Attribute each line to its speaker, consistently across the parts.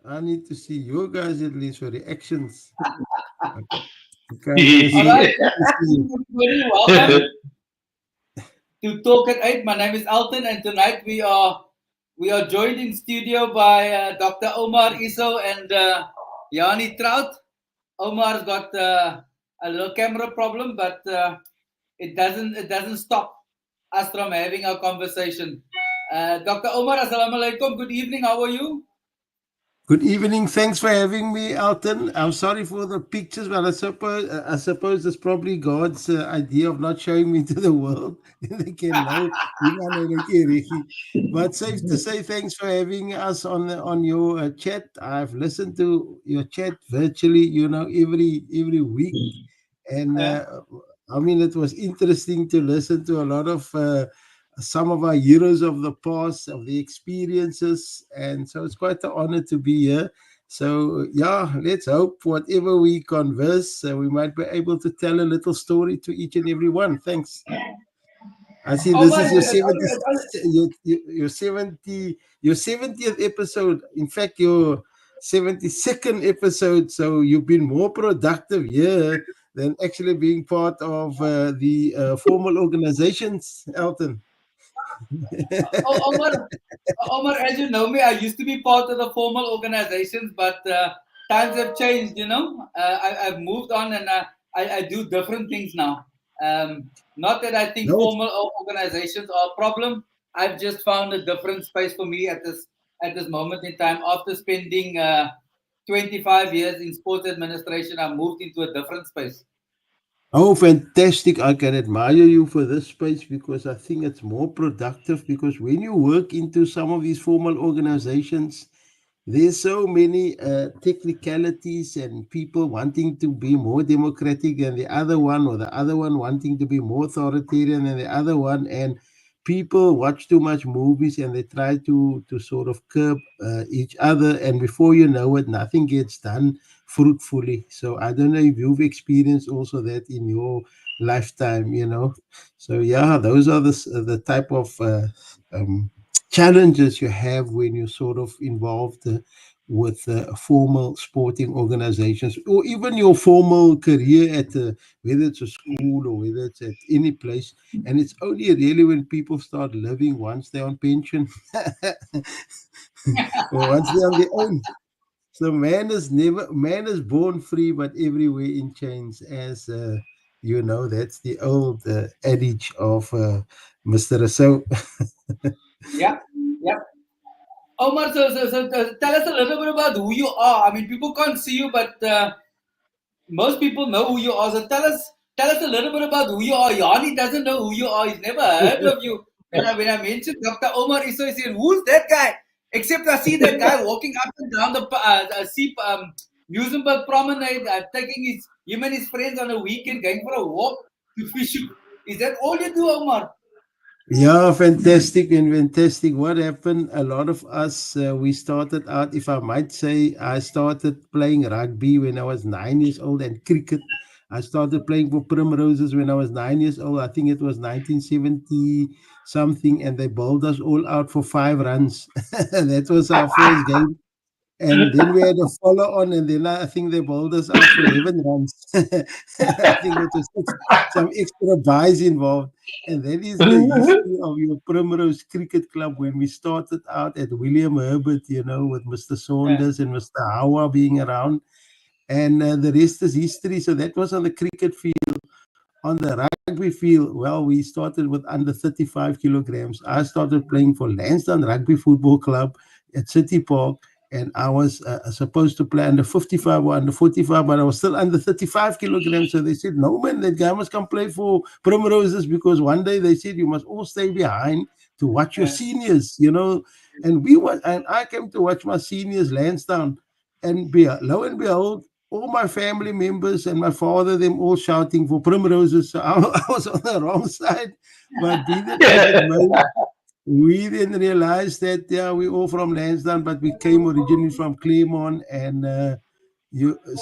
Speaker 1: I need to see you guys at least for reactions. Okay, I'm gonna
Speaker 2: All
Speaker 1: see.
Speaker 2: right,
Speaker 1: See.
Speaker 2: everybody, welcome to Talk at 8. My name is Alton, and tonight we are joined in studio by Dr. Omar Esau and Yani Trout. Omar's got a little camera problem, but it doesn't stop us from having our conversation. Dr. Omar, assalamu alaikum. Good evening. How are you?
Speaker 1: Good evening. Thanks for having me, Alton. I'm sorry for the pictures, but I suppose it's probably God's idea of not showing me to the world. They can know. But safe to say, thanks for having us on your chat. I've listened to your chat virtually, every week, and
Speaker 2: Uh,
Speaker 1: I mean, it was interesting to listen to a lot of. Some of our heroes of the past, of the experiences. And so it's quite an honor to be here. So, yeah, let's hope whatever we converse, we might be able to tell a little story to each and every one. Thanks. I see this
Speaker 2: Omar,
Speaker 1: is your 70, your 70th episode. In fact, your 72nd episode. So you've been more productive here than actually being part of the formal organizations, Elton.
Speaker 2: Omar, Omar, as you know me, I used to be part of the formal organizations, but times have changed. I've moved on, and I do different things now. Not that I think
Speaker 1: No,
Speaker 2: formal organizations are a problem. I've just found a different space for me at this moment in time. After spending 25 years in sports administration, I moved into a different space.
Speaker 1: oh, fantastic. I can admire you for this space because I think it's more productive. Because when you work into some of these formal organizations, there's so many technicalities and people wanting to be more democratic than the other one, or the other one wanting to be more authoritarian than the other one. And people watch too much movies and they try to sort of curb each other. And before you know it, nothing gets done fruitfully. So I don't know if you've experienced also that in your lifetime. So yeah, those are the type of um, challenges you have when you're sort of involved with formal sporting organizations, or even your formal career at whether it's a school or whether it's at any place. And it's only really when people start living once they're on pension or once they're on their own. So man is born free, but everywhere in chains. As that's the old adage of Mr. Rousseau.
Speaker 2: Yeah, yeah. Omar, so tell us a little bit about who you are. I mean, people can't see you, but most people know who you are. So tell us a little bit about who you are. Yani doesn't know who you are. He's never heard of you. When I mentioned Dr. Omar Esau, he said, "Who's that guy?" Except I see that guy walking up and down the Musenberg Promenade, taking him and his friends on a weekend, going for a walk to fish. Is that all you do, Omar?
Speaker 1: Yeah, fantastic and fantastic. What happened? A lot of us, we started out, if I might say, I started playing rugby when I was 9 years old, and cricket. I started playing for Primroses when I was 9 years old. I think it was 1970 something, and they bowled us all out for 5 runs. That was our first game. And then we had a follow on, and then I think they bowled us out for 11 runs. I think it was some extra buys involved. And that is the history of your Primrose Cricket Club when we started out at William Herbert, with Mr.
Speaker 2: Yeah,
Speaker 1: Saunders and Mr. Hawa being around. And the rest is history. So that was on the cricket field. On the rugby field, well, we started with under 35 kilograms. I started playing for Lansdowne Rugby Football Club at City Park, and I was supposed to play under 55 or under 45, but I was still under 35 kilograms. So they said, no, man, that guy must come play for Primroses, because one day they said, you must all stay behind to watch your
Speaker 2: yeah,
Speaker 1: seniors. And I came to watch my seniors, Lansdowne, and lo and behold, all my family members and my father, them all shouting for Primroses. So I was on the wrong side. But be that as it may, we then realized that, yeah, we all from Lansdowne, but we came originally from Claremont. And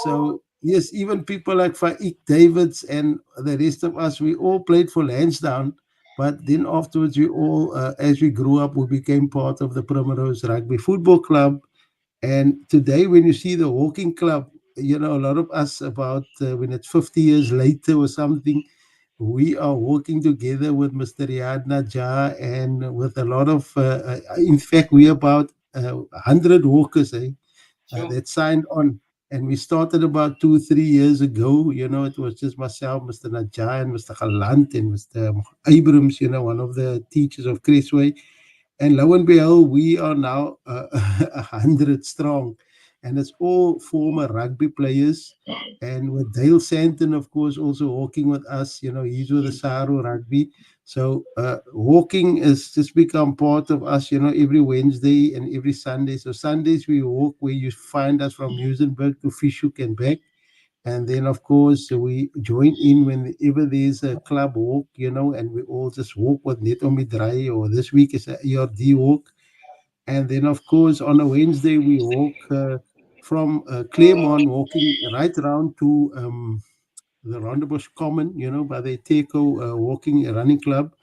Speaker 1: so, yes, even people like Faik Davids and the rest of us, we all played for Lansdowne. But then afterwards, we all, as we grew up, we became part of the Primrose Rugby Football Club. And today, when you see the walking club, a lot of us about when it's 50 years later or something, we are working together with Mr. Riyad Najjar and with a lot of, in fact, we about 100 walkers
Speaker 2: Sure.
Speaker 1: that signed on. And we started about 2, 3 years ago. It was just myself, Mr. Najjar, and Mr. Galant, and Mr. Abrams, one of the teachers of Crestway. And lo and behold, we are now 100 strong. And it's all former rugby players. And with Dale Santon, of course, also walking with us, he's with the Saru Rugby. So walking has just become part of us, every Wednesday and every Sunday. So Sundays we walk where you find us from Musenberg to Fishhook and back. And then, of course, we join in whenever there's a club walk, and we all just walk with Neto Midrai, or this week is a ERD walk. And then, of course, on a Wednesday, we walk from Claremont, walking right around to the Ronderbush Common, by the Teco walking running club.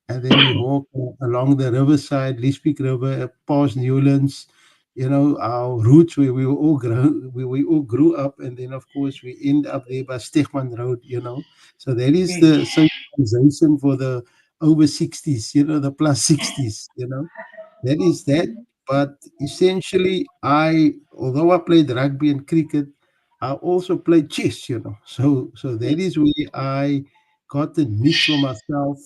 Speaker 1: And then we walk along the riverside, Leespeak River, past Newlands, our roots where we all grew up, and then of course we end up there by Stegman Road, So that is
Speaker 2: Mm.
Speaker 1: the socialization for the over 60s, the plus 60s, that is that. But essentially, although I played rugby and cricket, I also played chess, So that is where I got the niche for myself,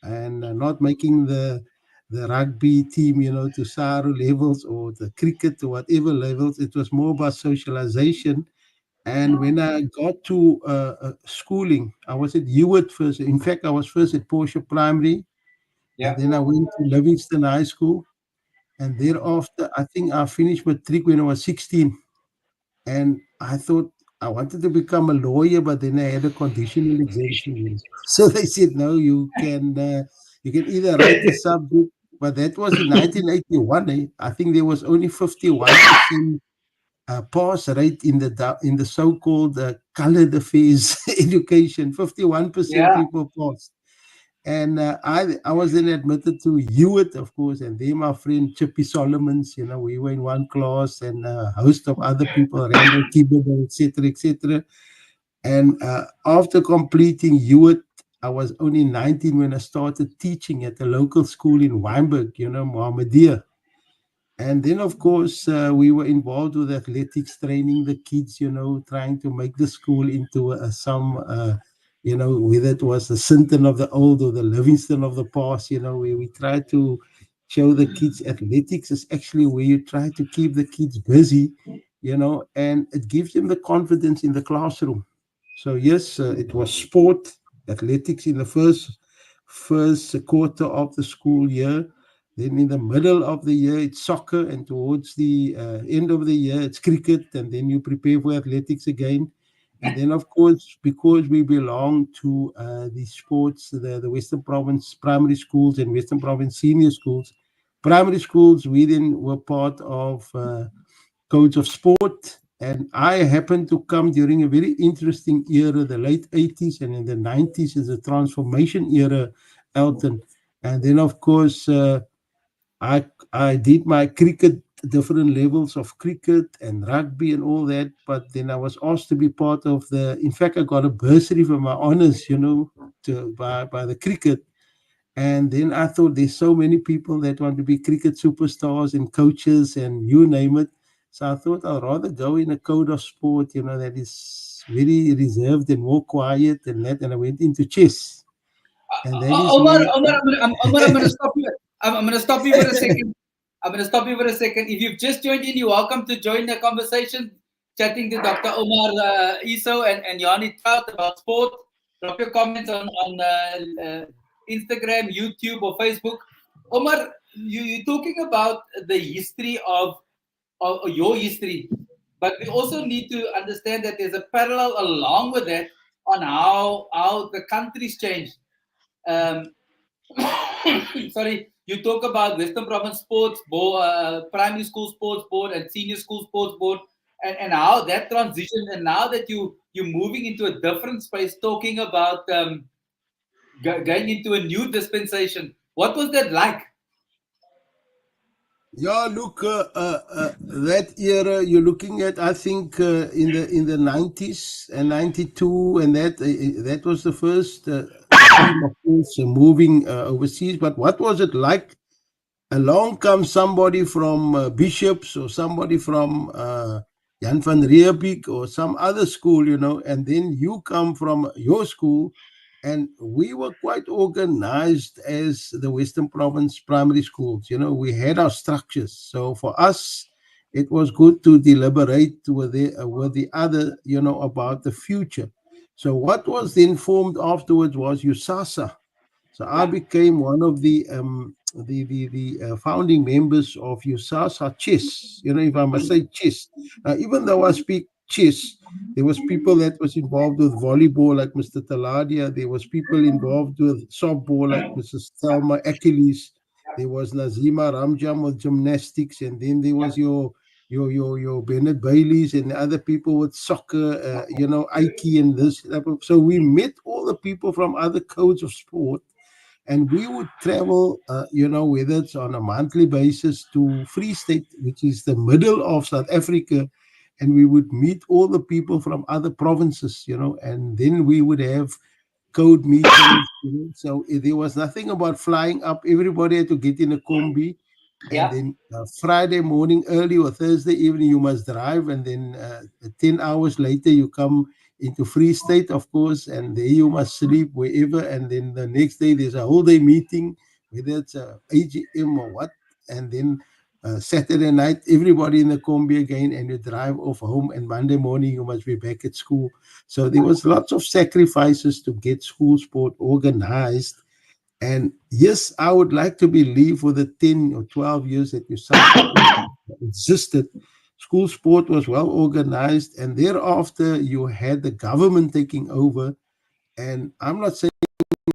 Speaker 1: and not making the rugby team, to Saru levels or the cricket to whatever levels. It was more about socialization. And when I got to schooling, I was at Hewitt first. In fact, I was first at Portia Primary, and
Speaker 2: Yeah.
Speaker 1: then I went to Livingston High School. And thereafter, I think I finished matric when I was 16. And I thought I wanted to become a lawyer, but then I had a conditional exemption. So they said, no, you can either write the subject, but that was in 1981. I think there was only 51% pass rate in the so-called colored affairs education. 51%
Speaker 2: Yeah.
Speaker 1: people passed. And I was then admitted to Hewitt, of course, and there my friend Chippy Solomons, we were in one class, and a host of other people, Randall Kibble, etc., etc. And after completing Hewitt, I was only 19 when I started teaching at a local school in Weinberg, Mohammedia. And then, of course, we were involved with athletics, training the kids, trying to make the school into whether it was the Sinton of the old or the Livingston of the past, where we try to show the kids athletics is actually where you try to keep the kids busy, and it gives them the confidence in the classroom. So, yes, it was sport, athletics in the first quarter of the school year. Then in the middle of the year, it's soccer, and towards the end of the year, it's cricket, and then you prepare for athletics again. And then, of course, because we belong to the sports, the Western Province primary schools and Western Province senior schools, primary schools, we then were part of codes of sport. And I happened to come during a very interesting era, the late 80s, and in the 90s is a transformation era, Elton. And then, of course, I did my cricket, different levels of cricket and rugby and all that. But then I was asked to be part of in fact, I got a bursary for my honors, by the cricket. And then I thought there's so many people that want to be cricket superstars and coaches and you name it. So I thought I'd rather go in a code of sport, that is very reserved and more quiet and that. And I went into chess. And that is
Speaker 2: Omar,
Speaker 1: where
Speaker 2: Omar, I'm going to stop you. I'm going to stop you for a second. I'm going to stop you for a second. If you've just joined in, you're welcome to join the conversation, chatting to Dr. Omar Esau and Yani Trout about sport. Drop your comments on Instagram, YouTube, or Facebook. Omar, you're talking about the history of your history, but we also need to understand that there's a parallel along with that on how the country's changed. Um, sorry, you talk about Western Province Sports Board, Primary School Sports Board, and Senior School Sports Board, and how that transition, and now that you're moving into a different space, talking about going into a new dispensation. What was that like?
Speaker 1: Yeah, look, that era you're looking at, I think in the 90s and 92, and that was the first team, of course, moving overseas. But what was it like? Along comes somebody from Bishops or somebody from Jan van Riebeek or some other school, and then you come from your school. And we were quite organized as the Western Province primary schools. We had our structures. So for us, it was good to deliberate with the other, about the future. So what was then formed afterwards was USASA. So I
Speaker 2: Yeah,
Speaker 1: became one of the founding members of USASA chess. If I must say chess. Even though I speak chess, there was people that was involved with volleyball like Mr. Taladia. There was people involved with softball like Mrs. Thelma Achilles. There was Nazima Ramjam with gymnastics, and then there was your Bennett Baileys and other people with soccer, Ike and this. So we met all the people from other codes of sport, and we would travel, whether it's on a monthly basis to Free State, which is the middle of South Africa, and we would meet all the people from other provinces, and then we would have code meetings. So there was nothing about flying up. Everybody had to get in a combi, and
Speaker 2: yeah.
Speaker 1: then Friday morning early or Thursday evening you must drive, and then 10 hours later you come into Free State, of course, and there you must sleep wherever, and then the next day there's a whole day meeting, whether it's a AGM or what, and then Saturday night everybody in the combi again, and you drive off home, and Monday morning you must be back at school. So there was lots of sacrifices to get school sport organized. And yes, I would like to believe for the 10 or 12 years that USASA existed, school sport was well organized. And thereafter, you had the government taking over. And I'm not saying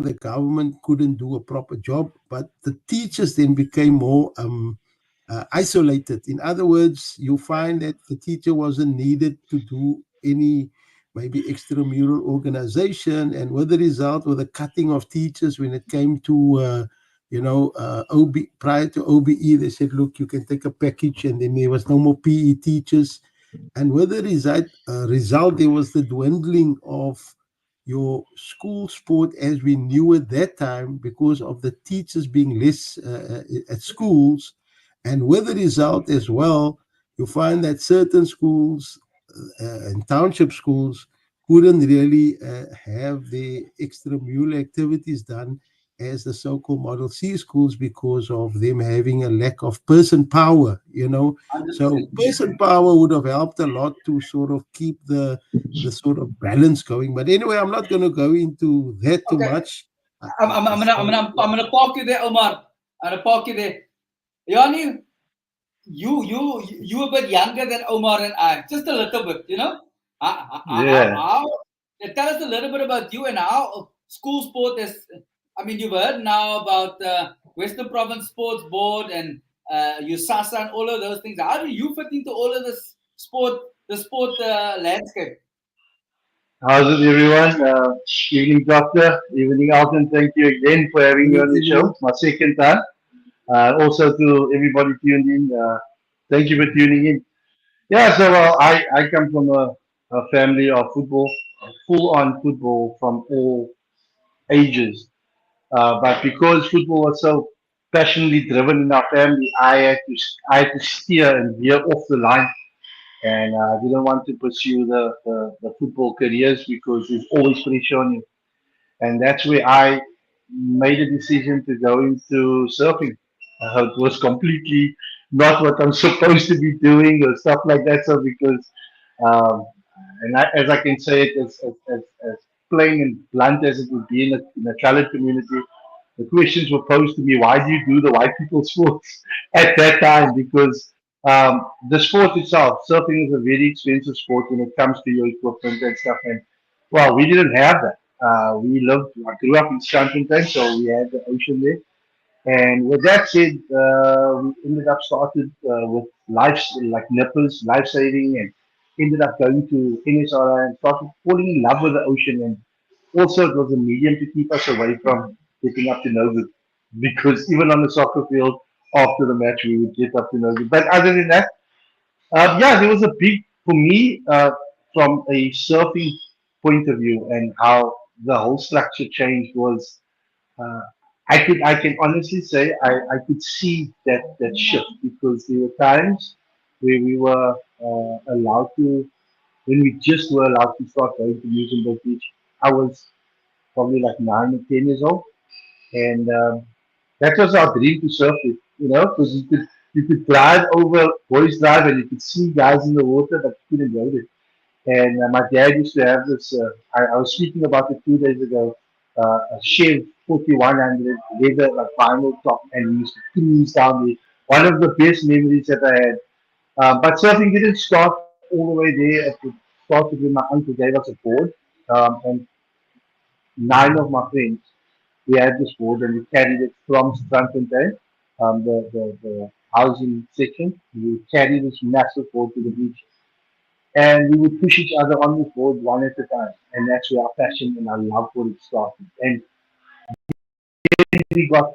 Speaker 1: the government couldn't do a proper job, but the teachers then became more isolated. In other words, you find that the teacher wasn't needed to do any maybe extramural organization, and with the result, with the cutting of teachers when it came to prior to OBE, they said, look, you can take a package, and then there was no more PE teachers. And with the result, there was the dwindling of your school sport as we knew at that time because of the teachers being less at schools. And with the result as well, you find that certain schools and township schools couldn't really have the extramural activities done as the so-called Model C schools because of them having a lack of person power. So
Speaker 2: 100%.
Speaker 1: person power would have helped a lot to sort of keep the sort of balance going. But anyway, I'm not going to go into that too
Speaker 2: Okay,
Speaker 1: much.
Speaker 2: I'm
Speaker 1: So,
Speaker 2: gonna I'm gonna park you there, Omar. I'm gonna park you there. Yani, you a bit younger than Omar and I, just a little bit, you know.
Speaker 3: Yeah.
Speaker 2: Tell us a little bit about you and how school sport is. I mean, you've heard now about the Western Province Sports Board and USASA and all of those things. How do you fit into all of this the sport landscape?
Speaker 3: How's it, everyone? Evening, Doctor. Evening, Alton. Thank you again for having me on the show. My second time. Also to everybody tuned in. Thank you for tuning in. Yeah, so I come from a family of football, full on football from all ages. But because football was so passionately driven in our family, I had to steer and veer off the line, and didn't want to pursue the football careers because there's always pressure on you. And that's where I made a decision to go into surfing. It was completely not what I'm supposed to be doing or stuff like that. So because, um, as I can say it as plain and blunt as it would be in a colored community, the questions were posed to me: why do you do the white people sports at that time? Because the sport itself, surfing is a very expensive sport when it comes to your equipment and stuff. And well, we didn't have that. I grew up in Shantington, so we had the ocean there. And with that said, we ended up started with life like nippers, life saving, and ended up going to NSRI and started falling in love with the ocean. And also, it was a medium to keep us away from getting up to no good. Because even on the soccer field, after the match we would get up to know you. But other than that, yeah, there was a big for me from a surfing point of view and how the whole structure changed was uh, I can honestly say I could see that shift because there were times where we were allowed to when we just were allowed to start going to Museum Beach. I was probably like 9 or 10 years old, and that was our dream to surf with, because you could drive over Boys Drive and you could see guys in the water, but you couldn't ride it. And my dad used to have this. I was speaking about it 2 days ago. A Chev 4100 leather, like vinyl top, and we used to cruise down there. One of the best memories that I had. But surfing didn't start all the way there. It started when my uncle gave us a board, and 9 of my friends we had this board and we carried it from Strandfontein, the housing section. We would carry this massive board to the beach and we would push each other on this board one at a time. And that's where our passion and our love for it started. And we got,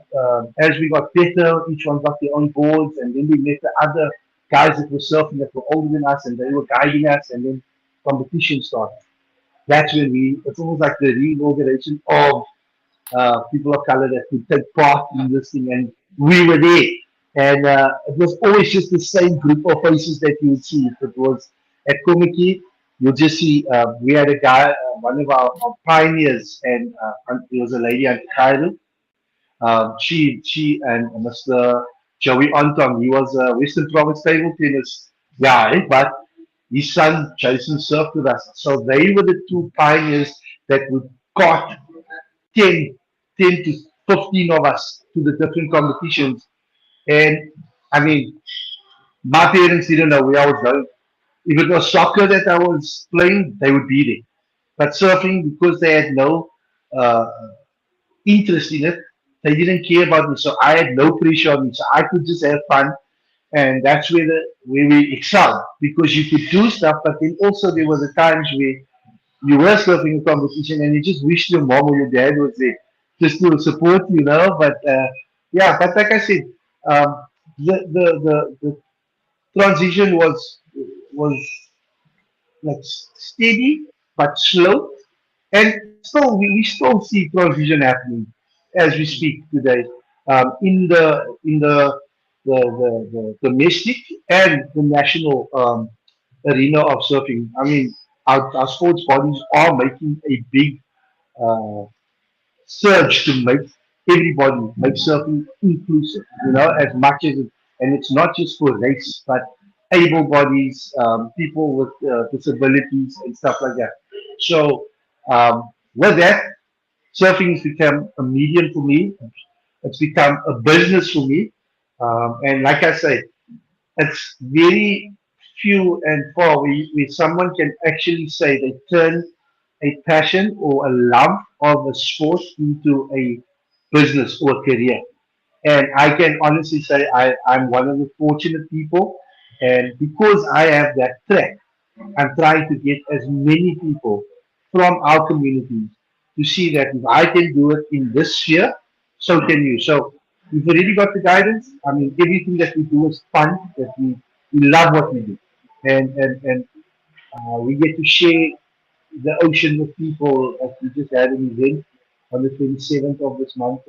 Speaker 3: as we got better, each one got their own boards and then we met the other guys that were surfing that were older than us and they were guiding us and then competition started. That's when it's almost like the reorganization of people of color that could take part in this thing, and we were there. And it was always just the same group of faces that you would see. If it was at Komiki, you'll just see we had a guy, one of our pioneers, and there was a lady at Cairo. She and Mr. Joey Anton, he was a Western Province table tennis guy, but his son Jason served with us. So they were the two pioneers that would caught 10, 10 to 15 of us to the different competitions. And I mean, my parents didn't know where I was going. If it was soccer that I was playing, they would be there. But surfing, because they had no uh, interest in it, they didn't care about me. So I had no pressure on me. So I could just have fun. And that's where we excelled because you could do stuff, but then also there was the times where you were surfing a competition and you just wished your mom or your dad was there just to support But yeah, but like I said, the transition was like steady but slow, and still we still see transition happening as we speak today in the domestic and the national arena of surfing. I mean, our sports bodies are making a big uh, surge to make everybody make surfing inclusive, as much as it, and it's not just for race, but able bodies, people with disabilities and stuff like that. So with that, surfing has become a medium for me. It's become a business for me, and like I say, it's very few and far where someone can actually say they turn a passion or a love of a sport into a business or a career. And I can honestly say I'm one of the fortunate people. And because I have that track, I'm trying to get as many people from our communities to see that if I can do it in this sphere, so can you. So we've already got the guidance. I mean, everything that we do is fun, that we love what we do. And we get to share the ocean with people. As we just had an event on the 27th of this month,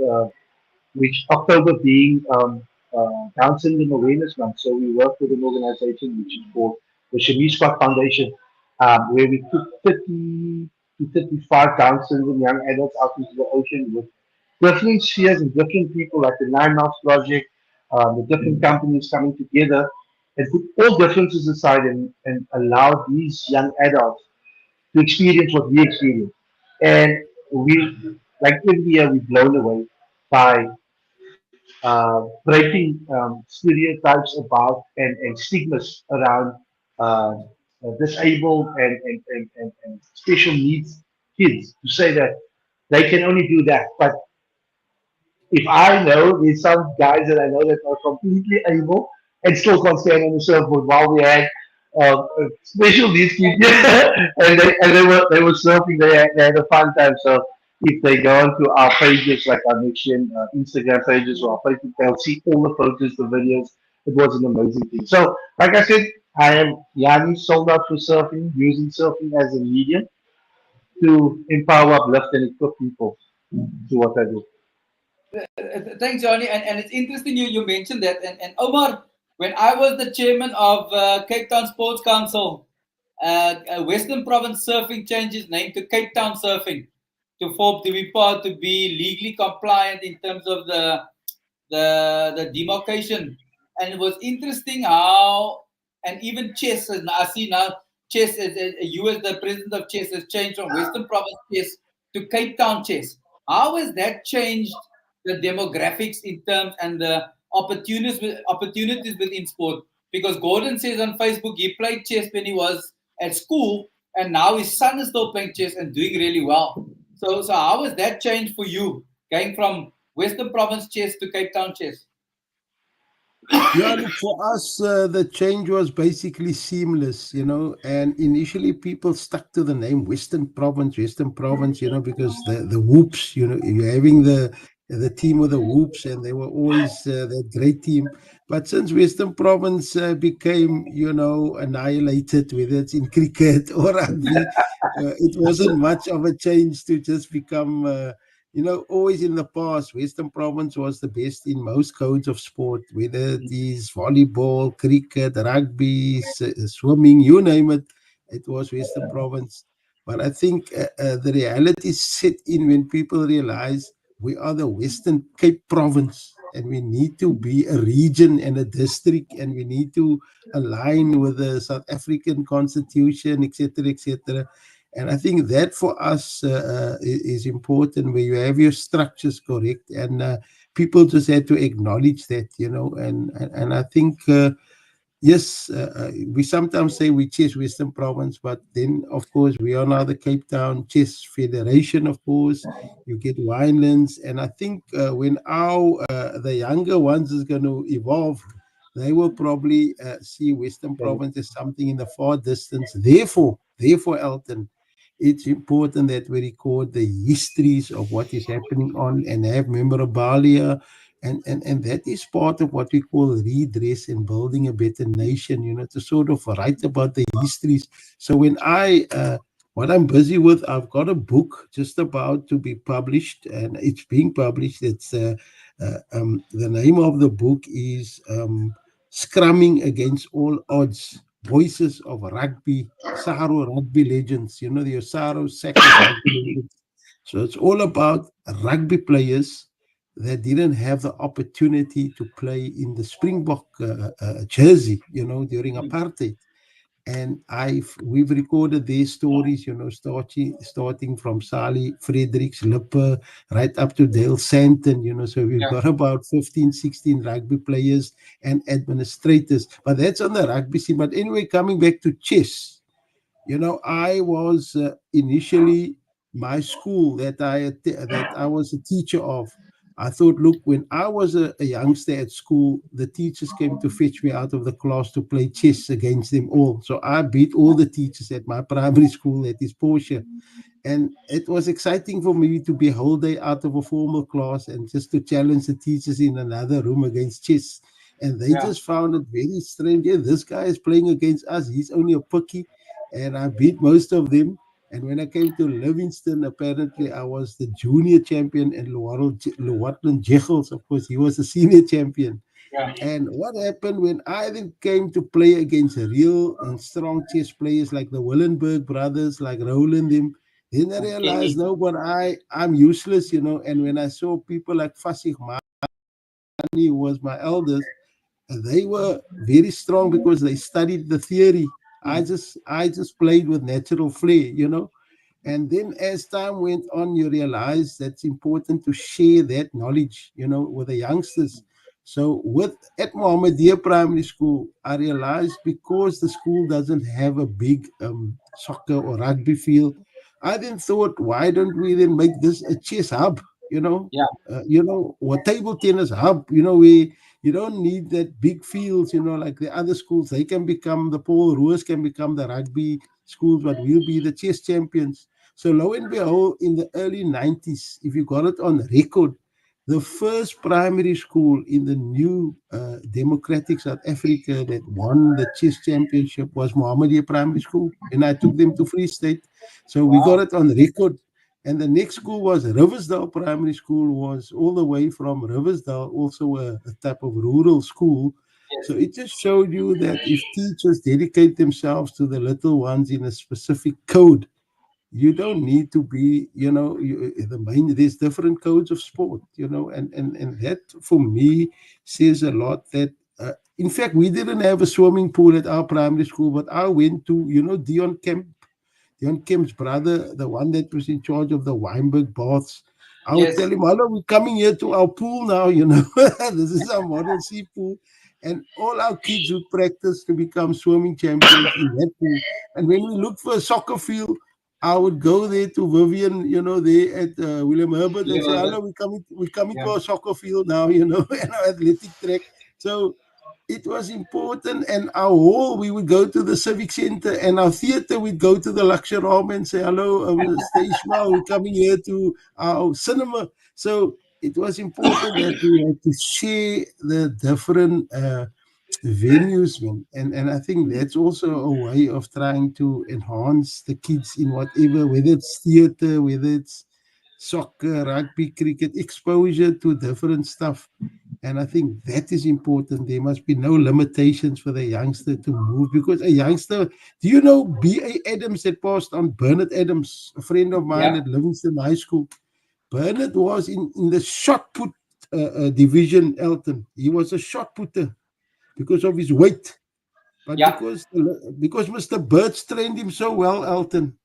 Speaker 3: which October being Down Syndrome Awareness Month. So we work with an organization which is called the Shanice Scott Foundation, where we took 30 to 35 Down syndrome young adults out into the ocean with different spheres and different people, like the Nine Miles Project, the different companies coming together and put all differences aside and allow these young adults to experience what we experience. And like every year, we're blown away by breaking stereotypes about and stigmas around disabled and special needs kids to say that they can only do that. But if I know there's some guys that I know that are completely able and still can't stand on the surfboard while we had special needs kids and they were surfing, they had a fun time. So If they go onto our pages, like our NextGen Instagram pages or our Facebook, they'll see all the photos, the videos. It was an amazing thing. So, like I said, I am Yani, sold out for surfing, using surfing as a medium to empower, uplift, and equip people to what I do.
Speaker 2: Thanks, Johnny. And it's interesting you mentioned that. And Omar, when I was the chairman of Cape Town Sports Council, Western Province Surfing changed its name to Cape Town Surfing to be legally compliant in terms of the demarcation. And it was interesting how, and even chess, I see now chess, you as the president of chess, has changed from Western Province chess to Cape Town chess. How has that changed the demographics in terms and the opportunities within sport? Because Gordon says on Facebook he played chess when he was at school, and now his son is still playing chess and doing really well. So how has that changed for you, going from Western Province chess to Cape Town chess?
Speaker 1: Yeah, look, for us, the change was basically seamless, and initially people stuck to the name Western Province, because the whoops, you're having the team with the whoops, and they were always that great team. But since Western Province became, annihilated, whether it's in cricket or rugby, it wasn't much of a change to just become. Always in the past, Western Province was the best in most codes of sport, whether it is volleyball, cricket, rugby, swimming, you name it, it was Western Province. But I think the reality set in when people realize we are the Western Cape Province and we need to be a region and a district and we need to align with the South African Constitution, etc., etc. And I think that for us is important where you have your structures correct and people just had to acknowledge that, and I think yes, we sometimes say we chess Western Province, but then, of course, we are now the Cape Town Chess Federation, of course. You get Winelands. And I think when the younger ones is going to evolve, they will probably see Western Province as something in the far distance. Therefore, Elton, it's important that we record the histories of what is happening on and have memorabilia and that is part of what we call redress and building a better nation, to sort of write about the histories. So what I'm busy with, I've got a book just about to be published and it's being published. It's the name of the book is Scrumming Against All Odds, Voices of Rugby, Saro Rugby Legends, the Osaro Sackers Rugby Legends. So it's all about rugby players that didn't have the opportunity to play in the Springbok jersey, during apartheid. And we've recorded their stories, starting from Sally Fredericks Lippe right up to Dale Santon, so we've got about 15, 16 rugby players and administrators. But that's on the rugby scene. But anyway, coming back to chess, I was initially my school that I was a teacher of. I thought, look, when I was a youngster at school, the teachers came to fetch me out of the class to play chess against them all. So I beat all the teachers at my primary school, at this Porsche. And it was exciting for me to be a whole day out of a formal class and just to challenge the teachers in another room against chess. And they just found it very strange. Yeah, this guy is playing against us. He's only a pookie. And I beat most of them. And when I came to Livingston, apparently I was the junior champion and Llewellyn Jechels, of course, he was the senior champion.
Speaker 2: Yeah.
Speaker 1: And what happened when I then came to play against real and strong chess players like the Willenberg brothers, like Roland, them, then I realized, no, but I'm useless, And when I saw people like Fasig Mani, who was my eldest, they were very strong because they studied the theory. I just played with natural flair. And then as time went on, you realize that's important to share that knowledge, with the youngsters. So at Mohammedia Primary School, I realized because the school doesn't have a big soccer or rugby field, I then thought, why don't we then make this a chess hub,
Speaker 2: Yeah.
Speaker 1: or table tennis hub, where you don't need that big fields, like the other schools. They can become the Paul Roos can become the rugby schools, but we'll be the chess champions. So lo and behold, in the early 90s, if you got it on record, the first primary school in the new democratic South Africa that won the chess championship was Mohammedia Primary School. And I took them to Free State. So we got
Speaker 2: Wow.
Speaker 1: it on record. And the next school was Riversdale Primary School, was all the way from Riversdale, also a type of rural school.
Speaker 2: Yes.
Speaker 1: So it just showed you that if teachers dedicate themselves to the little ones in a specific code, you don't need to be, the main. There's different codes of sport, and that for me says a lot. That in fact we didn't have a swimming pool at our primary school, but I went to, Dion Kemp's brother, the one that was in charge of the Weinberg baths. I would tell
Speaker 2: Yes.
Speaker 1: him, hello, we're coming here to our pool now, this is our model sea pool. And all our kids would practice to become swimming champions in that pool. And when we looked for a soccer field, I would go there to Vivian, there at William Herbert and say, hello, we're coming
Speaker 2: Yeah.
Speaker 1: for a soccer field now, and our athletic track. So it was important. And our hall, we would go to the civic center, and our theater, we'd go to the Lakshyaram and say, hello, Mr. Ishmael, we're coming here to our cinema. So it was important that we had to share the different venues, man. And I think that's also a way of trying to enhance the kids in whatever, whether it's theater, whether it's soccer, rugby, cricket, exposure to different stuff. And I think that is important. There must be no limitations for the youngster to move, because a youngster, do you know B.A. Adams that passed on? Bernard Adams, a friend of mine
Speaker 2: Yeah.
Speaker 1: at Livingston High School. Bernard was in the shot put division, Elton. He was a shot putter because of his weight. But
Speaker 2: Yeah.
Speaker 1: because Mr. Birds trained him so well, Elton,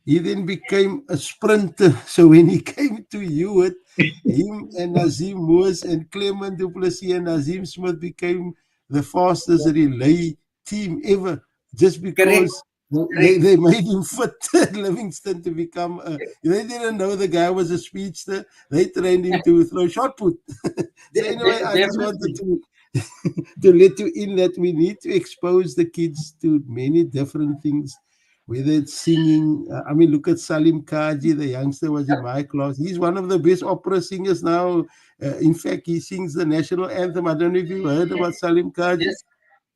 Speaker 1: he then became a sprinter. So when he came to Hewitt, him and Nazim Moores and Clement Duplessis and Nazim Smith became the fastest relay team ever, just
Speaker 2: Correct.
Speaker 1: because
Speaker 2: Correct.
Speaker 1: they made him fit at Livingston to become a. They didn't know the guy was a speedster. They trained him to throw shot put. So anyway, I just wanted
Speaker 2: Definitely.
Speaker 1: to let you in that we need to expose the kids to many different things, whether it's singing. I mean, look at Salim Kaji, the youngster was in my class. He's one of the best opera singers now. In fact, he sings the national anthem. I don't know if you heard about Salim Kaji.
Speaker 2: Yes.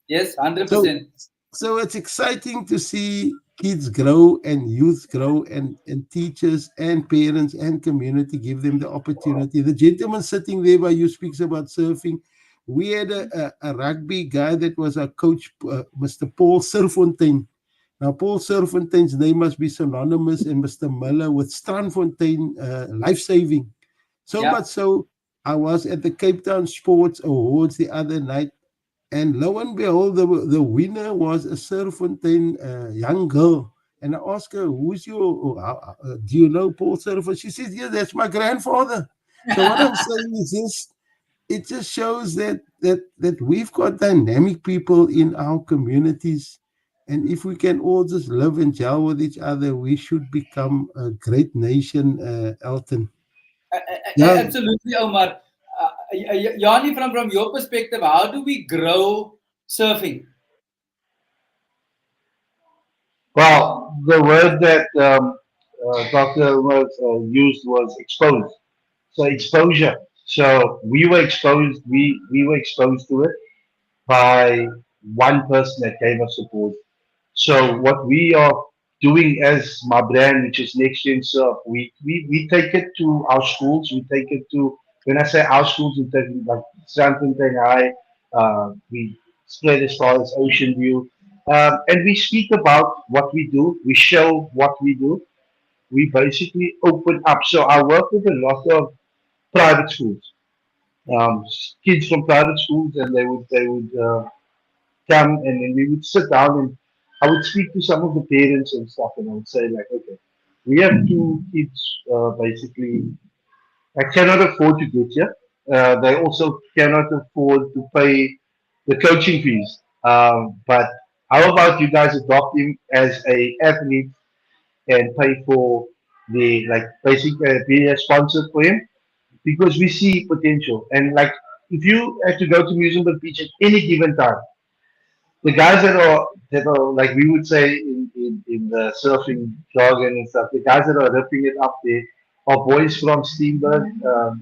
Speaker 2: Yes.
Speaker 1: So,
Speaker 2: 100%.
Speaker 1: so it's exciting to see kids grow and youth grow, and teachers and parents and community give them the opportunity. The gentleman sitting there by you speaks about surfing. We had a rugby guy that was our coach, Mr. Paul Serfontein. Now, Paul Serfontein's name must be synonymous, and Mr. Miller with Strandfontein life saving. So
Speaker 2: Yeah.
Speaker 1: much so, I was at the Cape Town Sports Awards the other night, and lo and behold, the winner was a Serfontein young girl. And I asked her, who's your, do you know Paul Serfontein? She says, yeah, that's my grandfather. So what I'm saying is this, it just shows that we've got dynamic people in our communities, and if we can all just live and gel with each other, we should become a great nation, Elton. Yeah.
Speaker 2: Absolutely, Omar. Yanni, from your perspective, how do we grow surfing?
Speaker 3: Well, the word that Dr. Umar used was exposed. So exposure. So we were exposed to it by one person that gave us support. So what we are doing as my brand, which is NextGen Surf, we take it to our schools. We take it to, when I say our schools, we take it like Strandfontein High. We spread as far as Ocean View. And we speak about what we do. We show what we do. We basically open up. So I work with a lot of private schools, kids from private schools, and they would come, and then we would sit down, and I would speak to some of the parents and stuff, and I would say like, okay, we have two kids basically. I cannot afford to get here. They also cannot afford to pay the coaching fees. But how about you guys adopt him as a athlete and pay for the like basic be a sponsor for him because we see potential. And like if you had to go to Museum Beach at any given time, the guys that are like we would say in in the surfing jargon and stuff. The guys that are ripping it up there are boys from Steenberg, uh,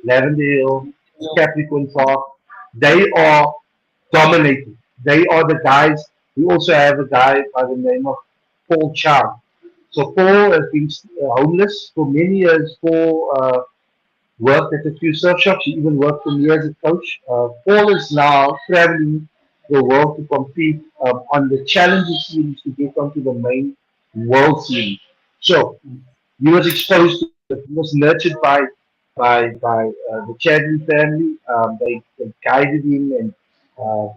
Speaker 3: Lavendale, Capricorn Park. They are dominating. They are the guys. We also have a guy by the name of Paul Chow. So Paul has been homeless for many years. Paul worked at a few surf shops. He even worked for me as a coach. Paul is now traveling the world to compete on the challenger series to get onto the main world series. So he was exposed to it. He was nurtured by the Chadley family. They guided him, and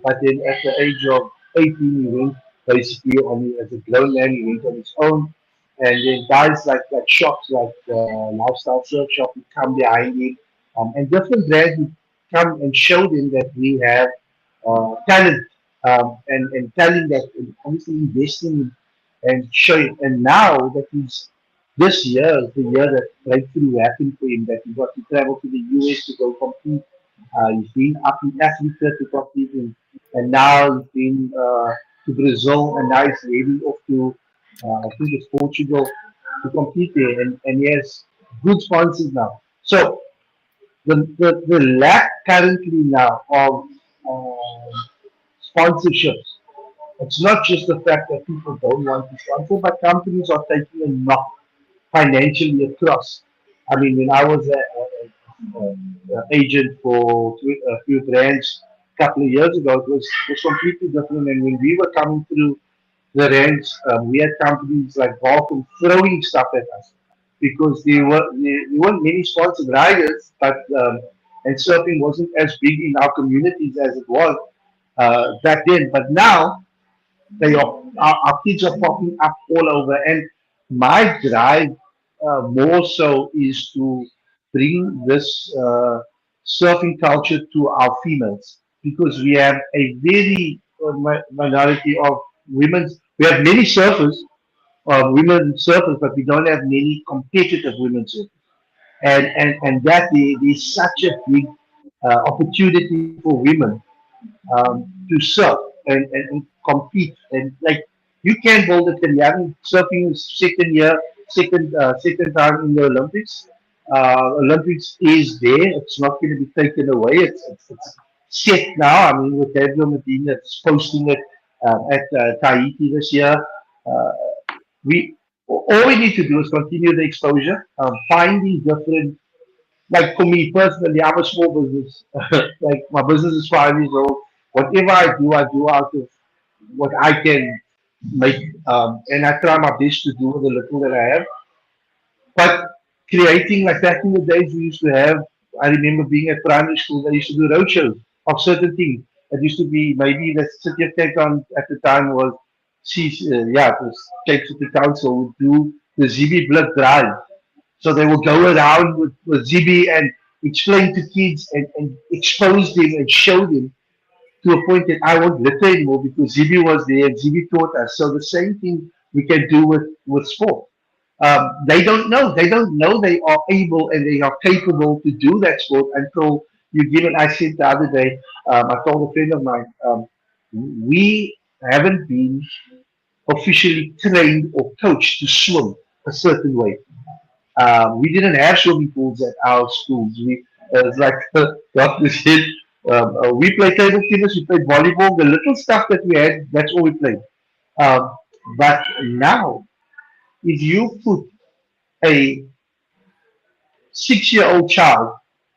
Speaker 3: but then at the age of 18, he went basically on as a grown man. He went on his own, and then guys like shops like Lifestyle Surf Shop would come behind him, and different brands would come and show him that we have talent, and telling that, and obviously investing in and show it. And now that he's this year is the year that breakthrough happened for him, that he got to travel to the US to go compete. He's been up in Africa to compete, and now he's been to Brazil, and now he's heading off to, I think it's Portugal, to compete there. And he has good sponsors now. So the lack currently now of sponsorships, it's not just the fact that people don't want to sponsor, but companies are taking a knock financially across. I mean, when I was a agent for a few brands a couple of years ago, it was completely different. And when we were coming through the ranks, we had companies like Vulcan throwing stuff at us because there weren't many sponsored riders, but and surfing wasn't as big in our communities as it was back then. But now they are our kids are popping up all over, and my drive more so is to bring this surfing culture to our females because we have a very minority of women. We have many surfers, women surfers, but we don't have many competitive women surfers. And that there's such a big opportunity for women to surf and compete. And like you can build a career. I mean, surfing is second year, second time in the Olympics. Olympics is there. It's not going to be taken away. It's set now. I mean, with Gabriel Medina it's posting it at Tahiti this year. Uh, we all we need to do is continue the exposure, finding different like for me personally, I'm a small business. Like my business is 5 years old. Whatever I do out of what I can make, and I try my best to do with the little that I have. But creating like back in the days we used to have. I remember being at primary school. They used to do roadshows of certain things. It used to be maybe the city of Cape Town at the time was, yeah, it was Cape City Council would do the ZB Blood Drive. So they will go around with Zibi and explain to kids and expose them and show them to a point that I won't litter anymore because Zibi was there and Zibi taught us. So the same thing we can do with sport. They don't know. They don't know they are able and they are capable to do that sport until you give it. I said the other day, I told a friend of mine, we haven't been officially trained or coached to swim a certain way. We didn't have swimming pools at our schools. It's like the doctor said, we played table tennis, we played volleyball, the little stuff that we had, that's all we played. Um, but now, if you put a 6-year-old child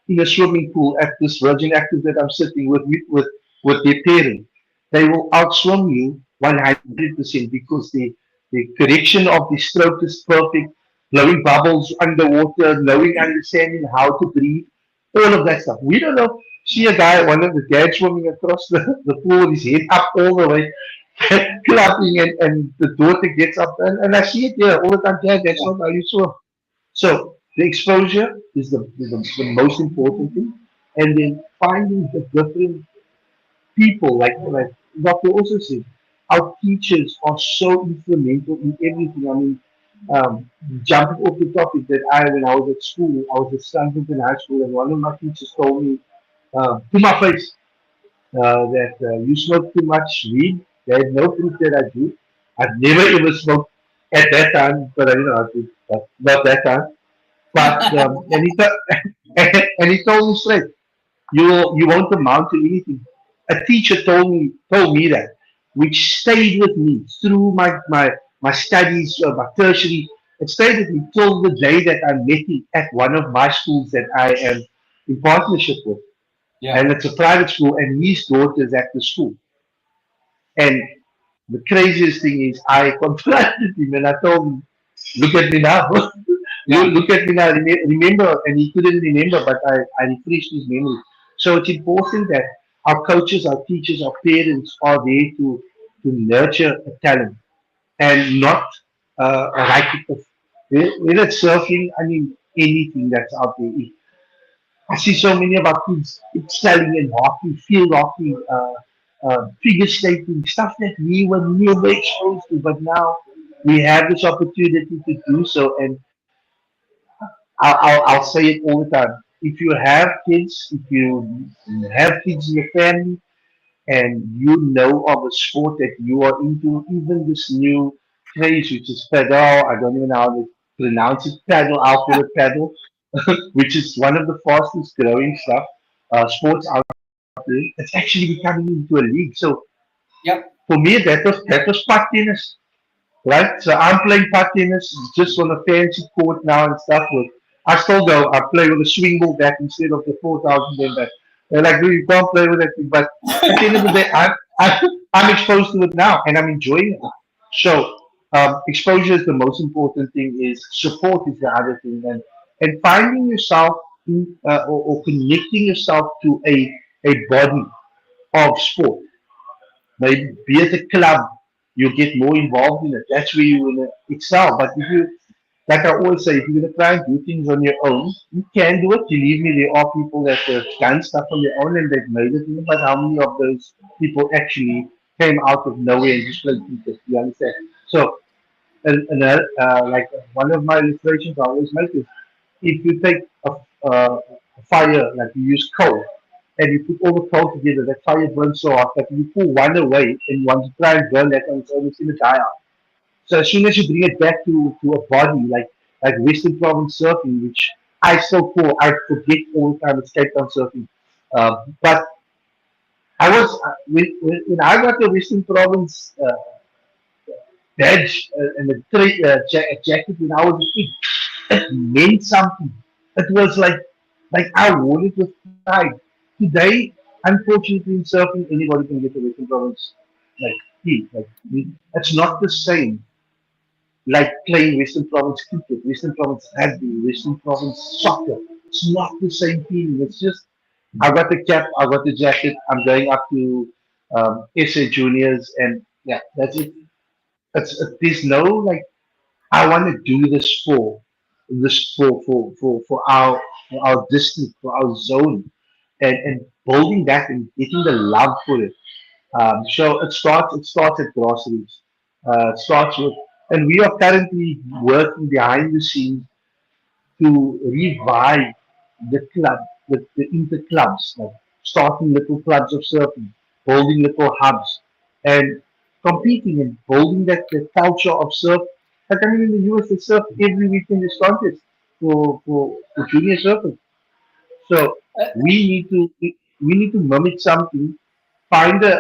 Speaker 3: in a swimming pool at this Virgin Active that I'm sitting with their parent, they will outswim you 100% because the correction of the stroke is perfect, blowing bubbles underwater, knowing, understanding how to breathe, all of that stuff. We don't know. See a guy, one of the dads swimming across the pool, his head up all the way, clapping, and the daughter gets up, and I see it there all the time. Dad, that's not how you swim. So the exposure is the most important thing, and then finding the different people, like Dr. also said, our teachers are so instrumental in everything. I mean, jumping off the topic that when I was at school, I was a student in high school, and one of my teachers told me to my face that you smoke too much weed. They had no proof that I do, I've never ever smoked at that time, but not that time. But and he told me straight, you won't amount to anything. A teacher told me that, which stayed with me through my studies, my tertiary. It stayed with me till the day that I met him at one of my schools that I am in partnership with,
Speaker 2: Yeah.
Speaker 3: and it's a private school, and his daughter's at the school. And the craziest thing is, I confronted him and I told him, "Look at me now."
Speaker 2: Yeah.
Speaker 3: Look at me now. Remember, and he couldn't remember, but I refreshed his memory. So it's important that our coaches, our teachers, our parents are there to nurture a talent and not write it off. Whether it's surfing, I mean, anything that's out there. I see so many of our kids excelling in hockey, field hockey, figure skating, stuff that we were never exposed to, but now we have this opportunity to do so. And I'll say it all the time. If you have kids, if you have kids in your family, and you know of a sport that you are into, even this new craze, which is paddle, I don't even know how to pronounce it, paddle, I'll call it paddle, which is one of the fastest growing sports out there. It's actually becoming into a league. So
Speaker 2: Yep.
Speaker 3: for me, that was putt tennis, right? So I'm playing putt tennis just on a fancy court now and stuff. I still go. I play with a swing ball bat instead of the 4,000 then bat. They're like, dude, you can't play with that thing. But at the end of the day, I'm exposed to it now and I'm enjoying it. So exposure is the most important thing. Is support is the other thing, and finding yourself or connecting yourself to a body of sport. Maybe be it a club, you get more involved in it. That's where you will excel. But if you, like I always say, if you're gonna try and do things on your own, you can do it. Believe me, there are people that have done stuff on their own and they've made it. But how many of those people actually came out of nowhere and just played cricket? You understand? So, like one of my illustrations I always make is, if you take a fire, like you use coal, and you put all the coal together, that fire burns so hot that if you pull one away and you want to try and burn that on its own, it's going to die out. So as soon as you bring it back to a body, like Western Province surfing, which I still call, I forget all the time, it's Cape Town surfing. But I was when I got the Western Province badge and the jacket when I was a kid, it meant something. It was like I wore it with pride. Today, unfortunately, in surfing, anybody can get a Western Province like key. It's not the same like playing Western Province cricket, Western Province rugby, Western Province soccer. It's not the same feeling. It's just I got the cap, I got the jacket. I'm going up to SA juniors, and yeah, that's it. There's no like I want to do this for our district, for our zone, and building that and getting the love for it. So it starts at grassroots. It starts with, and we are currently working behind the scenes to revive the inter clubs, like starting little clubs of surfing, building little hubs, and competing and building that culture of surf. Like I mean, in the US, they surf every weekend. There's contests for junior surfers. So
Speaker 2: Uh,
Speaker 3: we need to mimic something, find a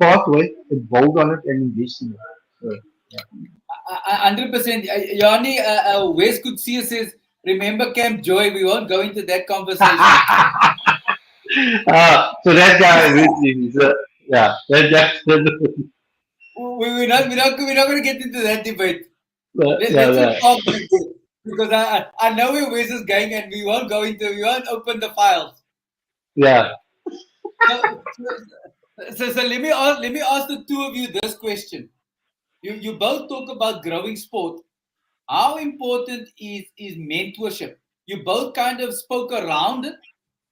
Speaker 3: pathway, and build on it and invest in it. So,
Speaker 2: 100%. Yanni, Wes Kutsia says, remember Camp Joy? We won't go into that conversation.
Speaker 3: so that guy, yeah,
Speaker 2: We're not going to get into that debate.
Speaker 3: yeah,
Speaker 2: Let's
Speaker 3: yeah,
Speaker 2: just talk like this. Because I know where Wes is going and we won't open the files.
Speaker 3: yeah.
Speaker 2: So, so let me ask the two of you this question. You both talk about growing sport. How important is mentorship? You both kind of spoke around it,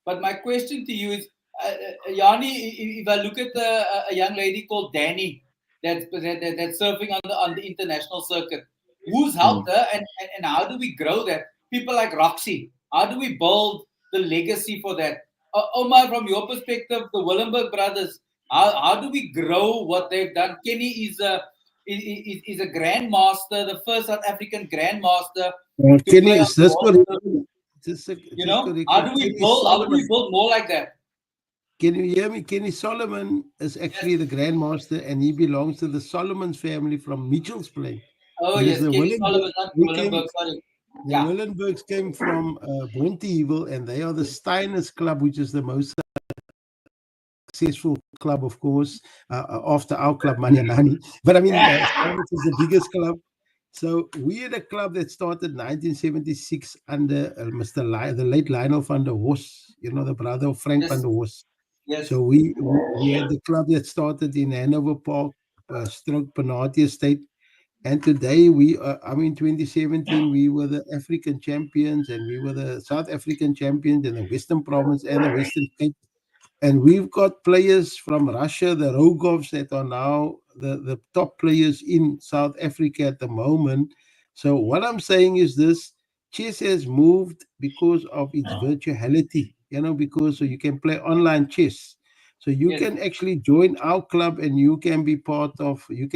Speaker 2: but my question to you is, Yanni, if I look at a young lady called Danny that's surfing on the international circuit, who's helped
Speaker 3: Mm.
Speaker 2: her, and how do we grow that? People like Roxy, how do we build the legacy for that? Omar, from your perspective, the Willenberg brothers, How do we grow what they've done? Kenny is a grandmaster, the first South African grandmaster to
Speaker 1: Kenny,
Speaker 2: play on
Speaker 1: is
Speaker 2: the
Speaker 1: this
Speaker 2: world
Speaker 1: correct?
Speaker 2: tour.
Speaker 1: Is this correct? Kenny
Speaker 2: How do we
Speaker 1: Solomon.
Speaker 2: build more like that?
Speaker 1: Can you hear me? Kenny Solomon is
Speaker 2: Yes.
Speaker 1: actually the grandmaster, and he belongs to the Solomons family from Mitchell's Plain.
Speaker 2: Oh
Speaker 1: Whereas
Speaker 2: yes,
Speaker 1: the
Speaker 2: Kenny
Speaker 1: Willenberg,
Speaker 2: Solomon, not
Speaker 1: we came,
Speaker 2: Willenberg, sorry.
Speaker 1: the
Speaker 2: Yeah.
Speaker 1: Willenbergs came from Bonteheuwel, and they are the Steiners Club, which is the most successful club, of course, after our club, Manyanani. But I mean, Steiners is the biggest club. So we had a club that started 1976 under the late Lionel van der Horst, the brother of Frank van
Speaker 2: Yes.
Speaker 1: der Horst.
Speaker 2: Yes.
Speaker 1: So we had the club that started in Hanover Park, stroke Penati Estate. And today I mean, 2017, we were the African champions, and we were the South African champions in the Western Province and the Western Cape. And we've got players from Russia, the Rogovs, that are now the top players in South Africa at the moment. So what I'm saying is this: chess has moved because of its virtuality, because so you can play online chess. So you
Speaker 2: Yes.
Speaker 1: can actually join our club, and you can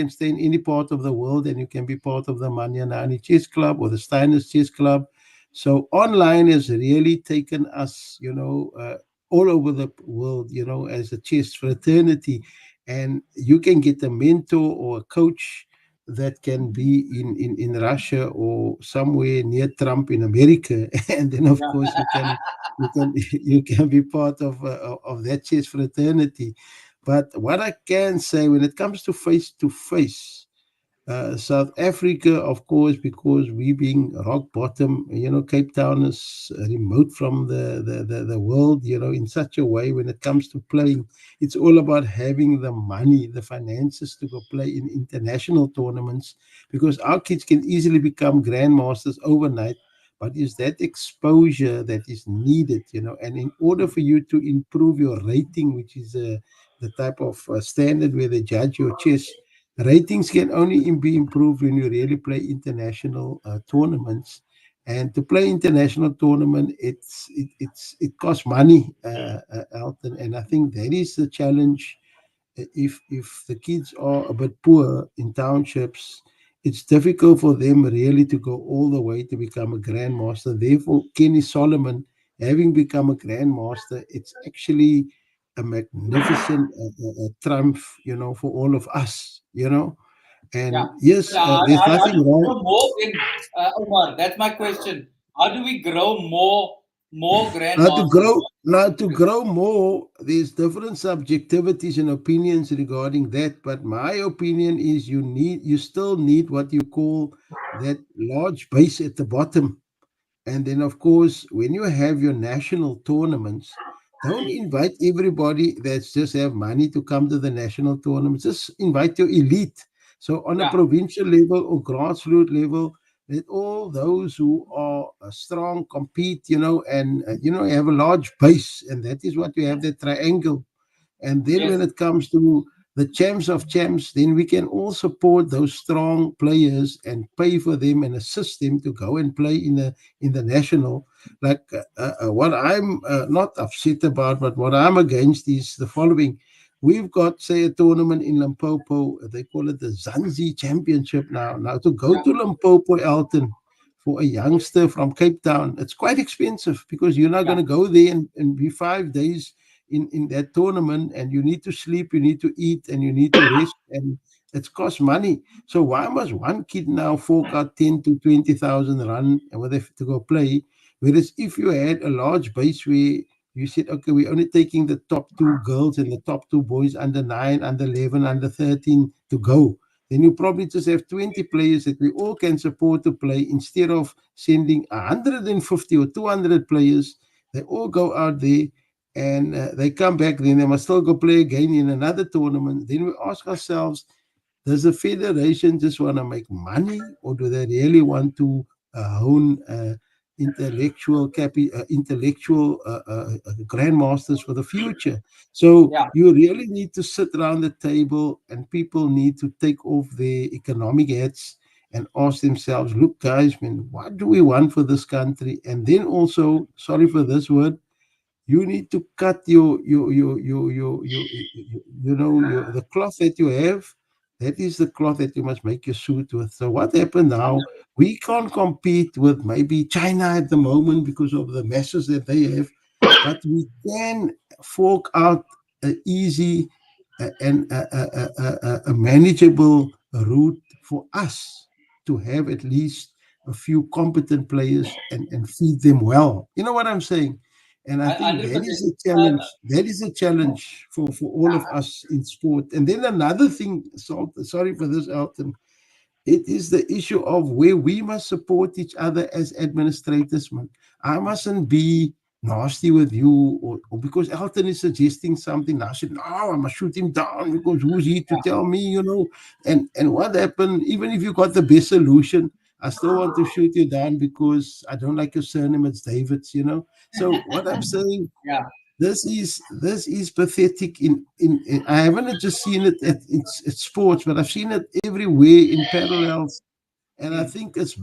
Speaker 1: stay in any part of the world, and you can be part of the Manyanani Chess Club or the Steiners Chess Club. So online has really taken us, all over the world, as a chess fraternity. And you can get a mentor or a coach that can be in Russia or somewhere near Trump in America. And then, of course, you can be part of that chess fraternity. But what I can say, when it comes to face, South Africa, of course, because we being rock bottom, Cape Town is remote from the world, in such a way when it comes to playing, it's all about having the money, the finances to go play in international tournaments, because our kids can easily become grandmasters overnight. But is that exposure that is needed, and in order for you to improve your rating, which is the type of standard where they judge your chess. Ratings can only be improved when you really play international tournaments. And to play international tournament, it costs money, Elton. And I think that is the challenge. If the kids are a bit poor in townships, it's difficult for them really to go all the way to become a grandmaster. Therefore, Kenny Solomon, having become a grandmaster, it's actually a magnificent triumph, for all of us,
Speaker 2: Yeah.
Speaker 1: And
Speaker 2: But
Speaker 1: yes, there's
Speaker 2: how do
Speaker 1: nothing
Speaker 2: we
Speaker 1: wrong.
Speaker 2: grow more in Omar? That's my question. How do we grow more grandmasters?
Speaker 1: Now to grow more, there's different subjectivities and opinions regarding that. But my opinion is you still need what you call that large base at the bottom. And then, of course, when you have your national tournaments, don't invite everybody that's just have money to come to the national tournaments. Just invite your elite. So, on a
Speaker 2: Yeah.
Speaker 1: provincial level or grassroots level, let all those who are strong compete, and have a large base, and that is what you have, the triangle. And then when
Speaker 2: Yes.
Speaker 1: it comes to the champs of champs, then we can all support those strong players and pay for them and assist them to go and play in the national. Like what I'm not upset about, but what I'm against is the following. We've got, say, a tournament in Limpopo. They call it the Zanzi Championship now. Now, to go
Speaker 2: Yeah.
Speaker 1: to Limpopo, Elton, for a youngster from Cape Town, it's quite expensive because you're not
Speaker 2: Yeah.
Speaker 1: going to go there and be 5 days in that tournament, and you need to sleep, you need to eat, and you need to rest, and it costs money. So why must one kid now fork out 10 to 20,000 rand and whether to go play? Whereas if you had a large base where you said, okay, we're only taking the top two girls and the top two boys under 9, under 11, under 13 to go. Then you probably just have 20 players that we all can support to play instead of sending 150 or 200 players. They all go out there and they come back, then they must still go play again in another tournament. Then we ask ourselves, does the federation just want to make money, or do they really want to hone intellectual grandmasters for the future? So
Speaker 2: Yeah.
Speaker 1: you really need to sit around the table, and people need to take off their economic hats and ask themselves, look, guys, man, what do we want for this country? And then also, sorry for this word, you need to cut your the cloth that you have. That is the cloth that you must make your suit with. So what happened now? We can't compete with maybe China at the moment because of the messes that they have, but we can fork out an easy and a manageable route for us to have at least a few competent players and feed them well. You know what I'm saying? And I think that is
Speaker 2: 100%.
Speaker 1: a challenge. That is a challenge for all of us in sport. And then another thing, sorry for this, Elton, it is the issue of where we must support each other as administrators, man. I mustn't be nasty with you, or because Elton is suggesting something. I said, no, I must shoot him down because who's he to tell me, And what happened, even if you got the best solution, I still want to shoot you down because I don't like your surname, it's David's. So what I'm saying,
Speaker 2: Yeah.
Speaker 1: this is pathetic. In I haven't just seen it at sports, but I've seen it everywhere in parallels. And I
Speaker 2: Mm.
Speaker 1: think it's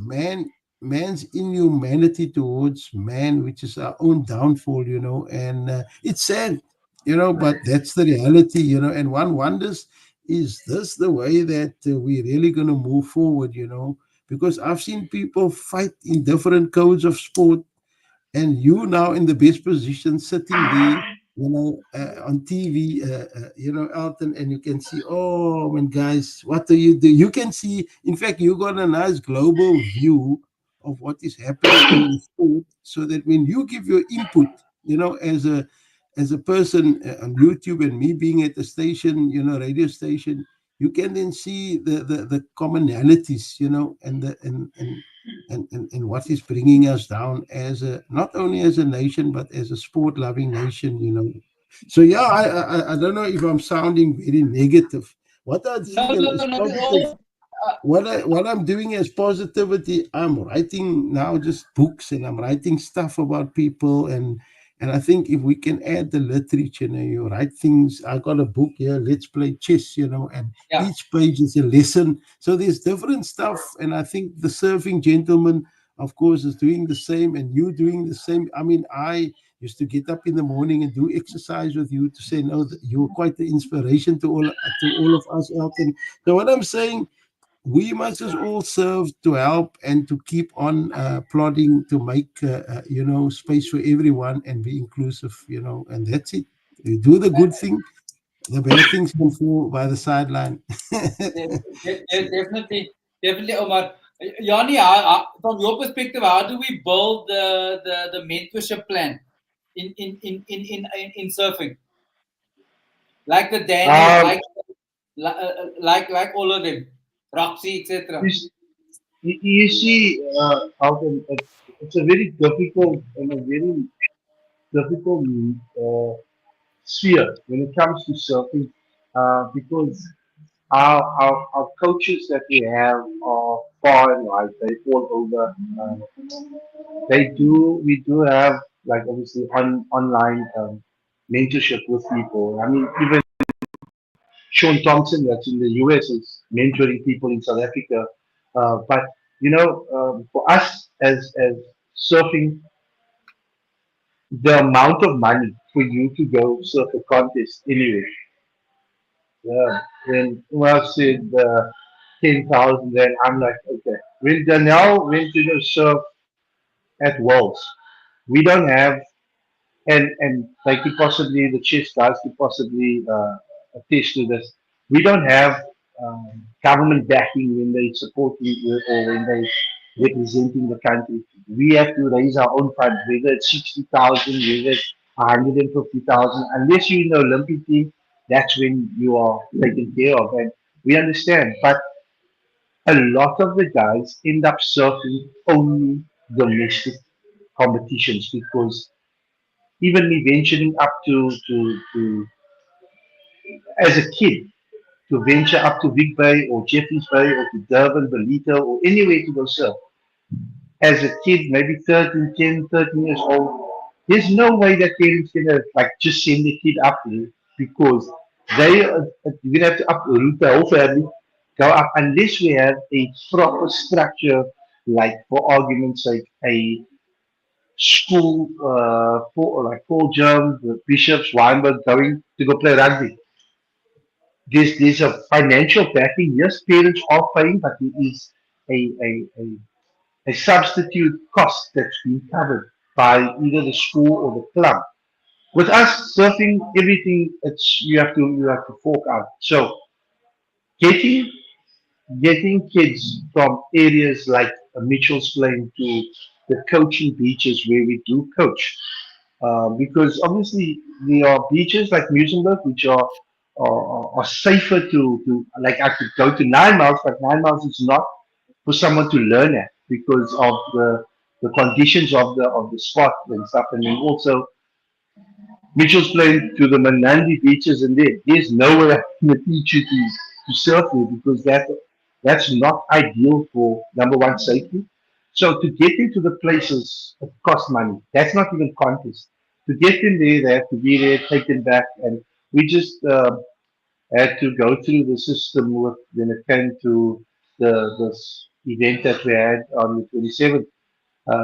Speaker 1: man's inhumanity towards man, which is our own downfall. And it's sad, but that's the reality. And one wonders, is this the way that we're really going to move forward? Because I've seen people fight in different codes of sport, and you now in the best position sitting there, on TV, Elton, and you can see, oh, man, guys, what do you do? You can see, in fact, you got a nice global view of what is happening in the sport, so that when you give your input, as a person on YouTube, and me being at the station, radio station, you can then see the commonalities, and what is bringing us down as not only as a nation but as a sport loving nation. So yeah, I don't know if I'm sounding very negative. What I
Speaker 2: No,
Speaker 1: think
Speaker 2: no,
Speaker 1: is
Speaker 2: not at
Speaker 1: positive,
Speaker 2: all.
Speaker 1: what I'm doing as positivity, I'm writing now just books, and I'm writing stuff about people, and I think if we can add the literature, you write things. I got a book here, Let's Play Chess, and
Speaker 2: Yeah.
Speaker 1: each page is a lesson. So there's different stuff, and I think the surfing gentleman, of course, is doing the same, and you doing the same. I mean, I used to get up in the morning and do exercise with you to say, no, you're quite the inspiration to all of us out. And so what I'm saying, we must just all serve to help and to keep on plodding to make space for everyone and be inclusive, and that's it. You do the good thing, the bad things can fall by the sideline.
Speaker 2: Definitely, definitely, Omar. Yanni, from your perspective, how do we build the mentorship plan in surfing? Like the Daniels,
Speaker 3: Um,
Speaker 2: like all of them, Roxy, etc.
Speaker 3: you, you see, Alton, it's a very difficult and a very difficult sphere when it comes to surfing, because our coaches that we have are far and wide. They all over. We do have, like, obviously online mentorship with people. I mean, even Sean Thompson, that's in the US, is mentoring people in South Africa. But for us as surfing, the amount of money for you to go surf a contest anyway. Yeah. When Umar said 10,000, then I'm like, okay. When Danielle went to the surf at Worlds, we don't have, and like you possibly, the chess guys could possibly attest to this, we don't have government backing when they support you or when they representing the country. We have to raise our own funds, whether it's 60,000, whether it's 150,000. Unless you're in the Olympic team, that's when you are taken care of. And we understand. But a lot of the guys end up surfing only domestic competitions because even me venturing up to as a kid to venture up to Big Bay or Jeffreys Bay or to Durban, Belito or anywhere to go surf. As a kid, maybe 13, 10, 13 years old, there's no way that parents can like just send the kid up there because we have to uproot the whole family, go up unless we have a proper structure, like for argument's sake, school, Paul Jones, the Bishops, Weinberg going to go play rugby. There's a financial backing. Yes, parents are paying, but there is a substitute cost that's being covered by either the school or the club. With us surfing, everything it's you have to fork out. So getting getting kids from areas like Mitchell's Plain to the coaching beaches where we do coach, because obviously there are beaches like Musenberg which are safer to like I could go to 9 miles, but 9 miles is not for someone to learn at because of the conditions of the spot and stuff, and then also Mitchell's Plain to the Manandi beaches, and there's nowhere I'm going to teach you to surf there because that's not ideal for number one safety. So to get into the places, it costs money. That's not even contest. To get in there, they have to be there, take them back, and we just had to go through the system when it came to this event that we had on the 27th.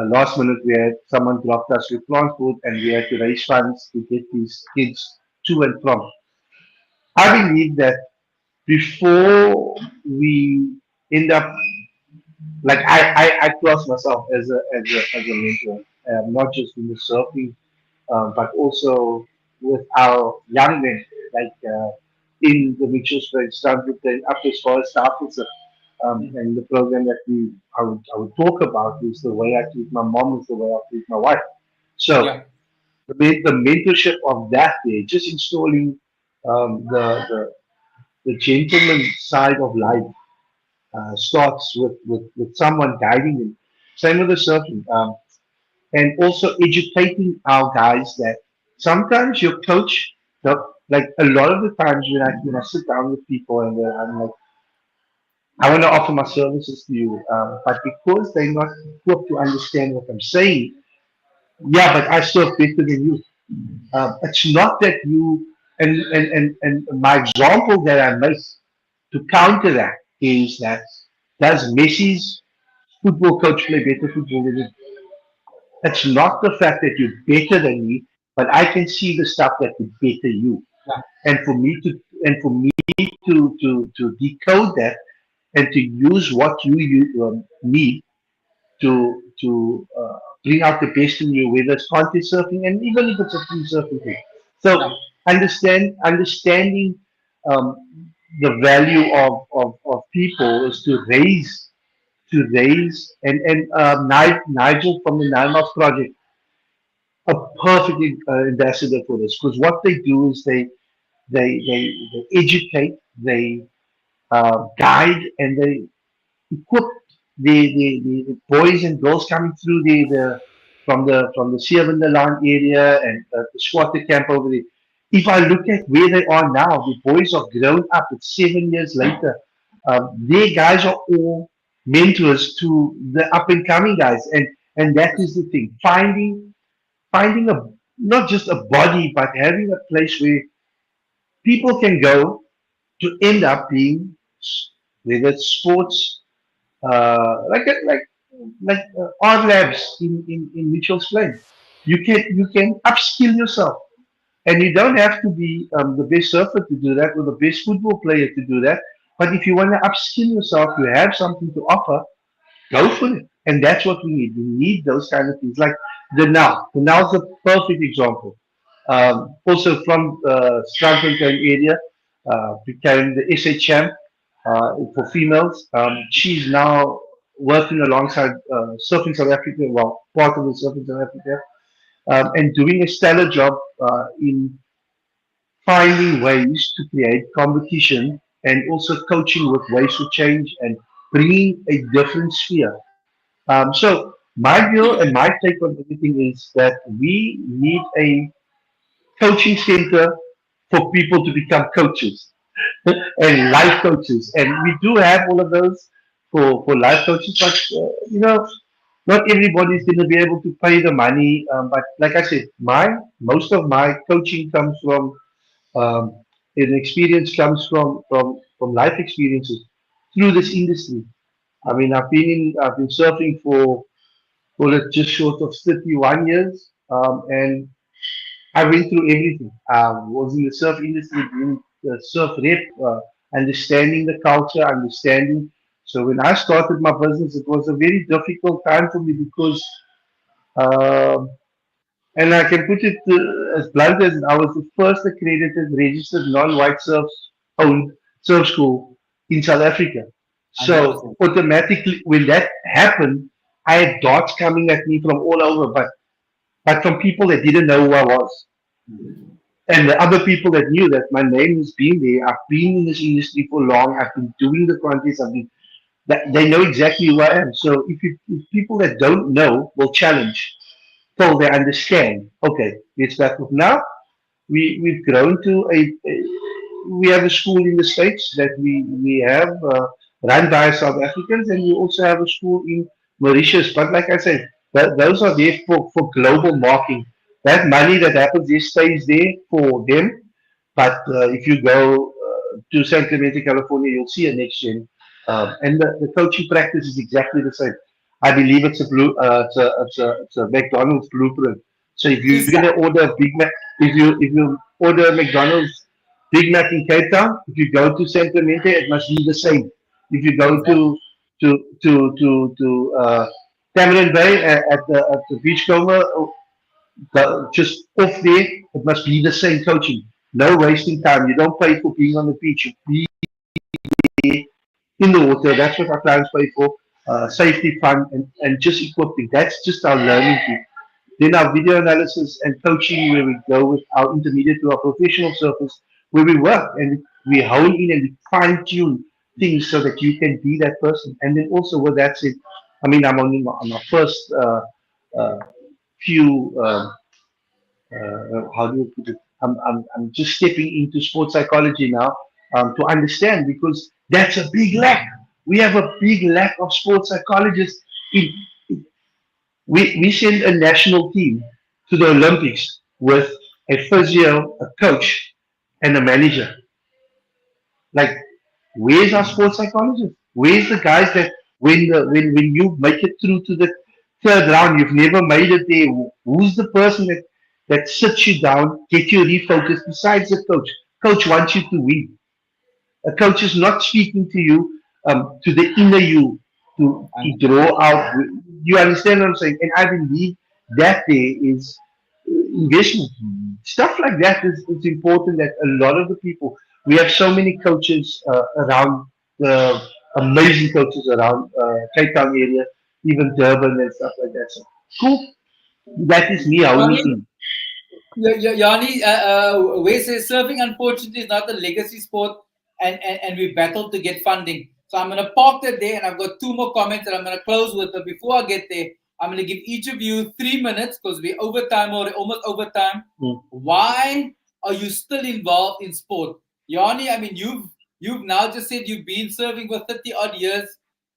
Speaker 3: Last minute, we had someone dropped us with transport, and we had to raise funds to get these kids to and from. I believe that before we end up, like I class myself as a mentor, not just in the surfing, but also with our young men, like in the Mitchell's Plain, started up as far as staff officer. And the program that I would talk about is the way I treat my mom, is the way I treat my wife. So
Speaker 2: Yeah.
Speaker 3: the mentorship of that day, just installing the gentleman side of life starts with someone guiding them. Same with the surfing. And also educating our guys that sometimes your coach, like a lot of the times when I sit down with people and I'm like, I want to offer my services to you, but because they're not equipped to understand what I'm saying, yeah, but I serve better than you. It's not that you, and my example that I make to counter that is that does Messi's football coach play better football than me? It's not the fact that you're better than me, but I can see the stuff that could better you. And for me to decode that and to use what you need to bring out the best in you, whether it's content surfing and even if it's a free surfing thing. So
Speaker 2: Yeah.
Speaker 3: understanding the value of people is to raise and Nigel from the Nine Miles Project, a perfect ambassador for this because what they do is they educate, they guide, and they equip the boys and girls coming through from the Sierra area and the squatter camp over there. If I look at where they are now, the boys are grown up. It's 7 years later. Their guys are all mentors to the up and coming guys, and that is the thing. Finding a not just a body, but having a place where people can go to end up being, whether it's sports, like art labs in Mitchell's Plain. You can upskill yourself, and you don't have to be the best surfer to do that or the best football player to do that. But if you want to upskill yourself, you have something to offer, go for it. And that's what we need. We need those kind of things. Like the now. The now is a perfect example. Also from Strandfontein area, became the SA champ for females. She's now working alongside Surfing South Africa, well, part of the Surfing South Africa, and doing a stellar job in finding ways to create competition and also coaching with ways to change and bringing a different sphere. So my view and my take on everything is that we need a coaching center for people to become coaches and life coaches, and we do have all of those for life coaches. But not everybody is going to be able to pay the money. But like I said, most of my coaching comes from and experience comes from life experiences through this industry. I mean, I've been surfing for call it just short of 31 years. And I went through everything. Was in the surf industry, doing the surf rep, understanding the culture, understanding. So when I started my business, it was a very difficult time for me because, um and I can put it as blunt as I was the first accredited, registered, non-white surf-owned surf school in South Africa. So
Speaker 2: 100%.
Speaker 3: automatically, when that happened, I had dots coming at me from all over, but from people that didn't know who I was. And the other people that knew that my name has been there, I've been in this industry for long, I've been doing the contests, that they know exactly who I am. So if people that don't know will challenge till they understand, okay, it's back with now. We've grown to we have a school in the States that we have run by South Africans, and we also have a school in Mauritius. But like I said, those are there for global marking. That money that happens there stays there for them. But if you go to San Clemente, California, you'll see a NextGen, and the coaching practice is exactly the same. I believe it's a McDonald's blueprint. So if you're
Speaker 2: Isa.
Speaker 3: gonna order a Big Mac, if you order a McDonald's Big Mac in Cape Town, if you go to San Clemente, it must be the same. If you go
Speaker 2: Exactly.
Speaker 3: to Cameron Bay at the Beachcomber, just off there, it must be the same coaching. No wasting time. You don't pay for being on the beach. You be in the water. That's what our clients pay for. Safety, fun, and just equipping. That's just our learning tool. Then our video analysis and coaching, where we go with our intermediate to our professional surface, where we work and we hone in and we fine tune things so that you can be that person. And then also with that said, I mean, I'm on my first uh, few. How do you put it? I'm just stepping into sports psychology now to understand because that's a big lack. We have a big lack of sports psychologists. In, we send a national team to the Olympics with a physio, a coach, and a manager. Like, where's our sports psychologist? Where's the guys that when you make it through to the third round, you've never made it there? Who's the person that sits you down, get you refocused besides the coach? Coach wants you to win. A coach is not speaking to you to the inner you to draw
Speaker 2: 100%.
Speaker 3: out. You understand what I'm saying? And I believe that there is investment. Stuff like that is important that a lot of the people, we have so many coaches around, amazing coaches around Cape Town area, even Durban and stuff like that. So, cool. That is me honing
Speaker 2: Yani,
Speaker 3: in.
Speaker 2: Yani, Wes says surfing unfortunately is not a legacy sport, and we battled to get funding. So I'm going to park that there, and I've got two more comments that I'm going to close with. But before I get there, I'm going to give each of you 3 minutes because we're over time or almost over time.
Speaker 3: Mm.
Speaker 2: Why are you still involved in sport, Yani? I mean, you've now just said you've been surfing for 30 odd years,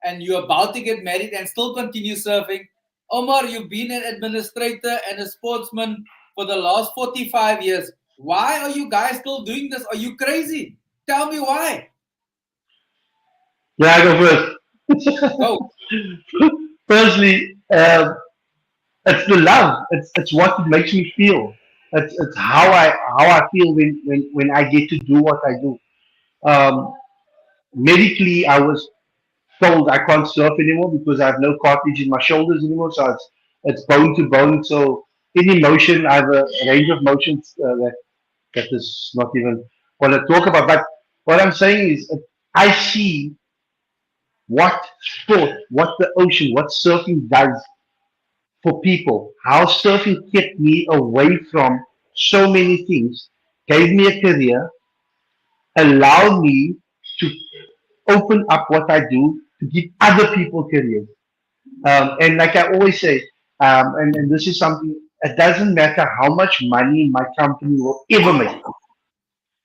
Speaker 2: and you're about to get married and still continue surfing. Omar, you've been an administrator and a sportsman for the last 45 years. Why are you guys still doing this? Are you crazy? Tell me why.
Speaker 3: Yeah, I go first.
Speaker 2: Go.
Speaker 3: Firstly, it's the love. It's what it makes me feel. It's how I feel when I get to do what I do. Um, Medically, I was told I can't surf anymore because I have no cartilage in my shoulders anymore. So it's bone to bone. So any motion, I have a range of motions that is not even what I talk about. But what I'm saying is, I see what sport, what the ocean, what surfing does for people. How surfing kept me away from so many things, gave me a career, allowed me to open up what I do to give other people careers. And like I always say, and this is something, it doesn't matter how much money my company will ever make.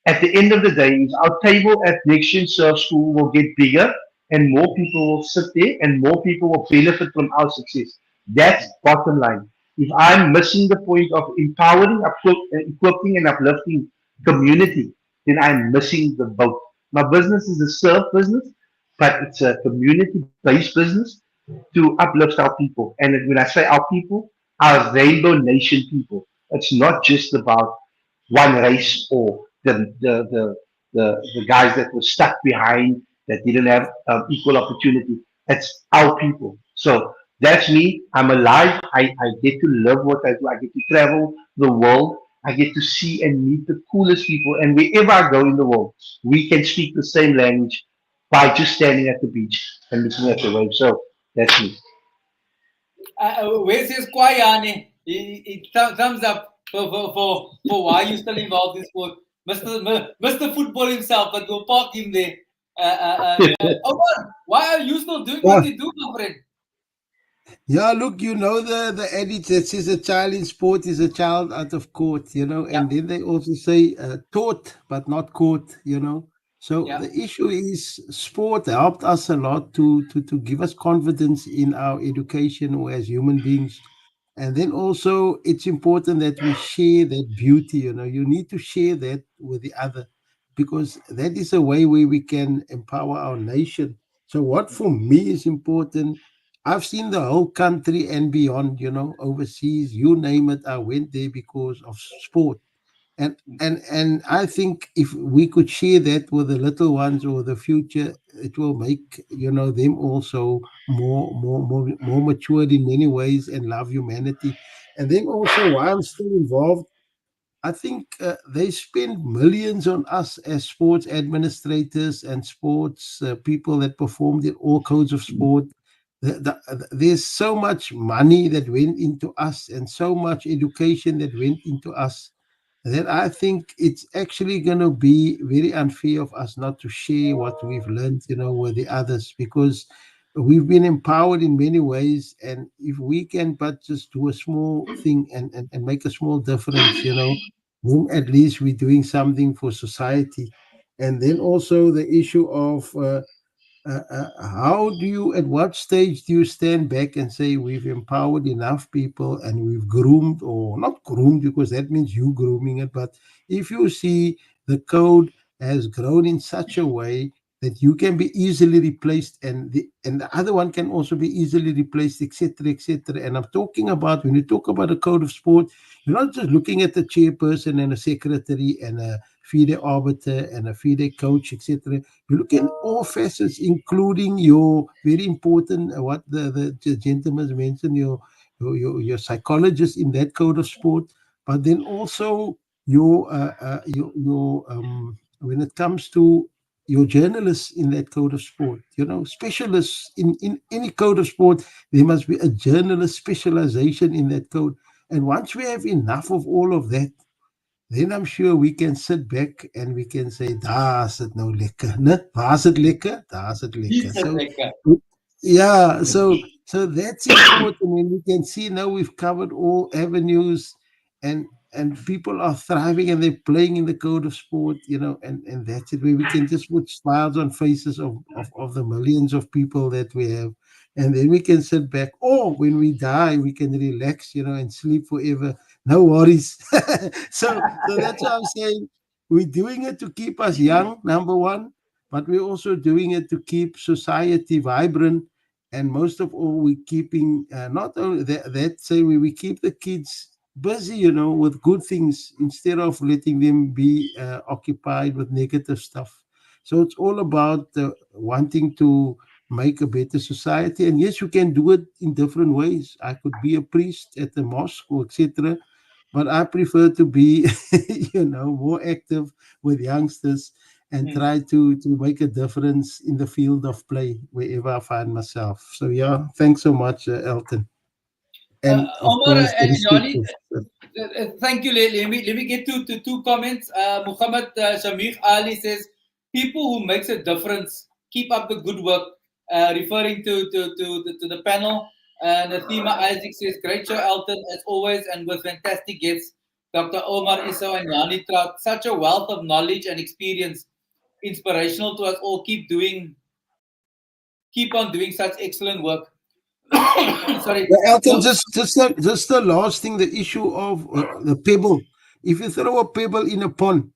Speaker 3: At the end of the day, is our table at NextGen Surf School will get bigger and more people will sit there and more people will benefit from our success. That's bottom line. If I'm missing the point of empowering, equipping, and uplifting community, then I'm missing the boat. My business is a surf business, but it's a community based business. to uplift our people. And when I say our people, our Rainbow Nation people. It's not just about one race or the guys that were stuck behind that didn't have equal opportunity. It's our people. So that's me. I'm alive. I get to live what I do. I get to travel the world. I get to see and meet the coolest people. And wherever I go in the world, we can speak the same language by just standing at the beach and looking at the waves. So that's me.
Speaker 2: Where's his Yani? Thumbs up for why you still involved in sport. Mr. Football himself, but we'll park him there. Omar, why are you still doing what you do, my friend?
Speaker 1: Yeah, look, you know the adage that says a child in sport is a child out of court,
Speaker 2: Yeah,
Speaker 1: and then they also say taught but not caught, So
Speaker 2: yeah.
Speaker 1: the issue is sport helped us a lot to give us confidence in our education or as human beings. And then also it's important that we share that beauty, You need to share that with the other because that is a way where we can empower our nation. So what for me is important, I've seen the whole country and beyond, overseas, you name it. I went there because of sport. And I think if we could share that with the little ones or the future, it will make, them also more matured in many ways and love humanity. And then also while I'm still involved, I think they spend millions on us as sports administrators and sports people that performed in all codes of sport. There's so much money that went into us and so much education that went into us that I think it's actually going to be very unfair of us not to share what we've learned, with the others because we've been empowered in many ways. And if we can but just do a small thing and make a small difference, then at least we're doing something for society. And then also the issue of how do you, at what stage do you stand back and say we've empowered enough people and we've groomed, or not groomed because that means you grooming it, but if you see the code has grown in such a way that you can be easily replaced and the other one can also be easily replaced, etc., etc. And I'm talking about, when you talk about a code of sport, you're not just looking at the chairperson and a secretary and a FIDE arbiter and a FIDE coach, etc. You look at all facets, including your very important, what the gentleman mentioned, your psychologist in that code of sport, but then also your when it comes to your journalists in that code of sport, specialists in any code of sport, there must be a journalist specialization in that code. And once we have enough of all of that, then I'm sure we can sit back and we can say, daar's dit nou lekker, né? Waar's dit lekker? Daar's dit lekker.
Speaker 2: He's a
Speaker 1: So,
Speaker 2: lekker.
Speaker 1: yeah, so that's important. When we can see now we've covered all avenues and people are thriving and they're playing in the code of sport, and that's it, where we can just put smiles on faces of the millions of people that we have. And then we can sit back, or when we die, we can relax, and sleep forever. No worries. So that's what I'm saying. We're doing it to keep us young, number one, but we're also doing it to keep society vibrant. And most of all, we're keeping not only that say we keep the kids busy, with good things instead of letting them be occupied with negative stuff. So it's all about wanting to make a better society. And yes, you can do it in different ways. I could be a priest at the mosque or etc., but I prefer to be, more active with youngsters and
Speaker 2: Hmm.
Speaker 1: try to make a difference in the field of play wherever I find myself. So yeah, thanks so much, Elton, and of
Speaker 2: Omar
Speaker 1: course the
Speaker 2: and
Speaker 1: respect
Speaker 2: Yani,
Speaker 1: of.
Speaker 2: thank you. Let me get to two comments. Muhammad Shamikh Ali says, "People who makes a difference, keep up the good work." Referring to the panel. Nathima Isaac says, "Great show, Elton, as always, and with fantastic guests, Dr. Omar Esau and Yani Trout. Such a wealth of knowledge and experience, inspirational to us all. Keep on doing such excellent work." Sorry.
Speaker 1: Yeah, Elton,
Speaker 2: So
Speaker 1: just the last thing, the issue of the pebble. If you throw a pebble in a pond,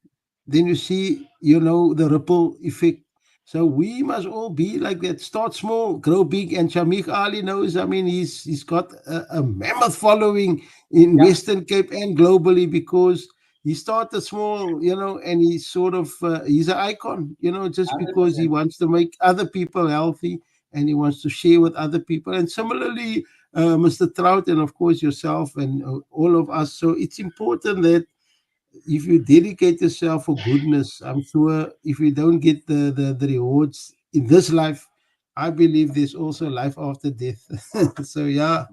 Speaker 1: then you see, the ripple effect. So we must all be like that. Start small, grow big. And Shamik Ali knows. I mean, he's got a mammoth following in
Speaker 2: Yeah,
Speaker 1: Western Cape and globally because he started small, and he's sort of he's an icon, just because he
Speaker 2: 100%.
Speaker 1: wants to make other people healthy and he wants to share with other people. And similarly, Mr. Trout, and of course yourself and all of us. So it's important that if you dedicate yourself for goodness, I'm sure if you don't get the rewards in this life, I believe there's also life after death. So, yeah.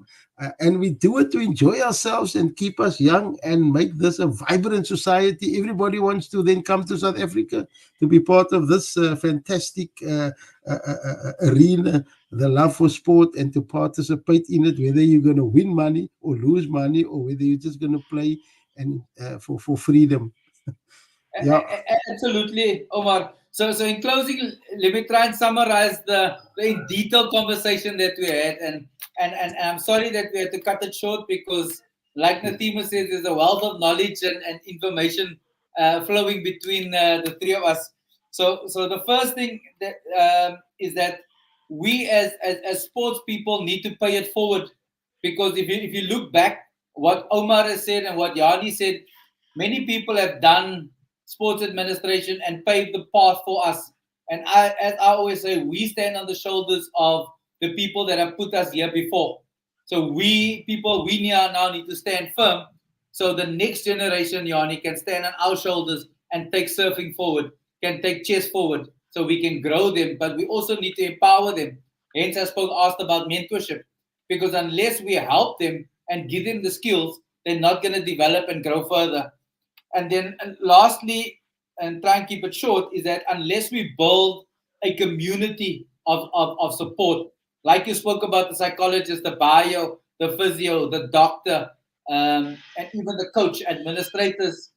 Speaker 1: And we do it to enjoy ourselves and keep us young and make this a vibrant society. Everybody wants to then come to South Africa to be part of this fantastic arena, the love for sport, and to participate in it, whether you're going to win money or lose money or whether you're just going to play and for freedom. Yeah.
Speaker 2: Absolutely, Omar. So in closing, let me try and summarize the in detail conversation that we had, and I'm sorry that we had to cut it short because, like Natima says, there's a wealth of knowledge and information flowing between the three of us. So the first thing that is that we as sports people need to pay it forward, because if you look back, what Omar has said and what Yani said, many people have done sports administration and paved the path for us. And as I always say, we stand on the shoulders of the people that have put us here before. So we now need to stand firm so the next generation, Yanni, can stand on our shoulders and take surfing forward, can take chess forward, so we can grow them. But we also need to empower them. Hence, I asked about mentorship, because unless we help them and give them the skills, they're not going to develop and grow further. And then lastly, and try and keep it short, is that unless we build a community of support, like you spoke about the psychologist, the bio, the physio, the doctor, and even the coach, administrators,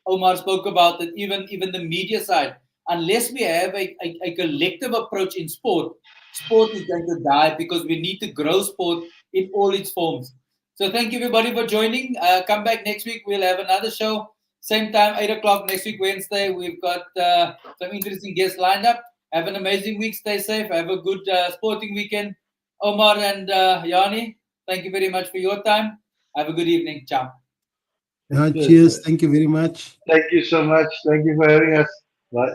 Speaker 2: Omar spoke about it, even the media side. Unless we have a collective approach in sport, sport is going to die, because we need to grow sport in all its forms. So thank you everybody for joining. Come back next week. We'll have another show. Same time, 8 o'clock next week, Wednesday. We've got some interesting guests lined up. Have an amazing week. Stay safe. Have a good sporting weekend. Omar and Yani, thank you very much for your time. Have a good evening. Ciao.
Speaker 3: Cheers.
Speaker 1: Cheers. Thank you very much.
Speaker 3: Thank you so much. Thank you for having us. Bye.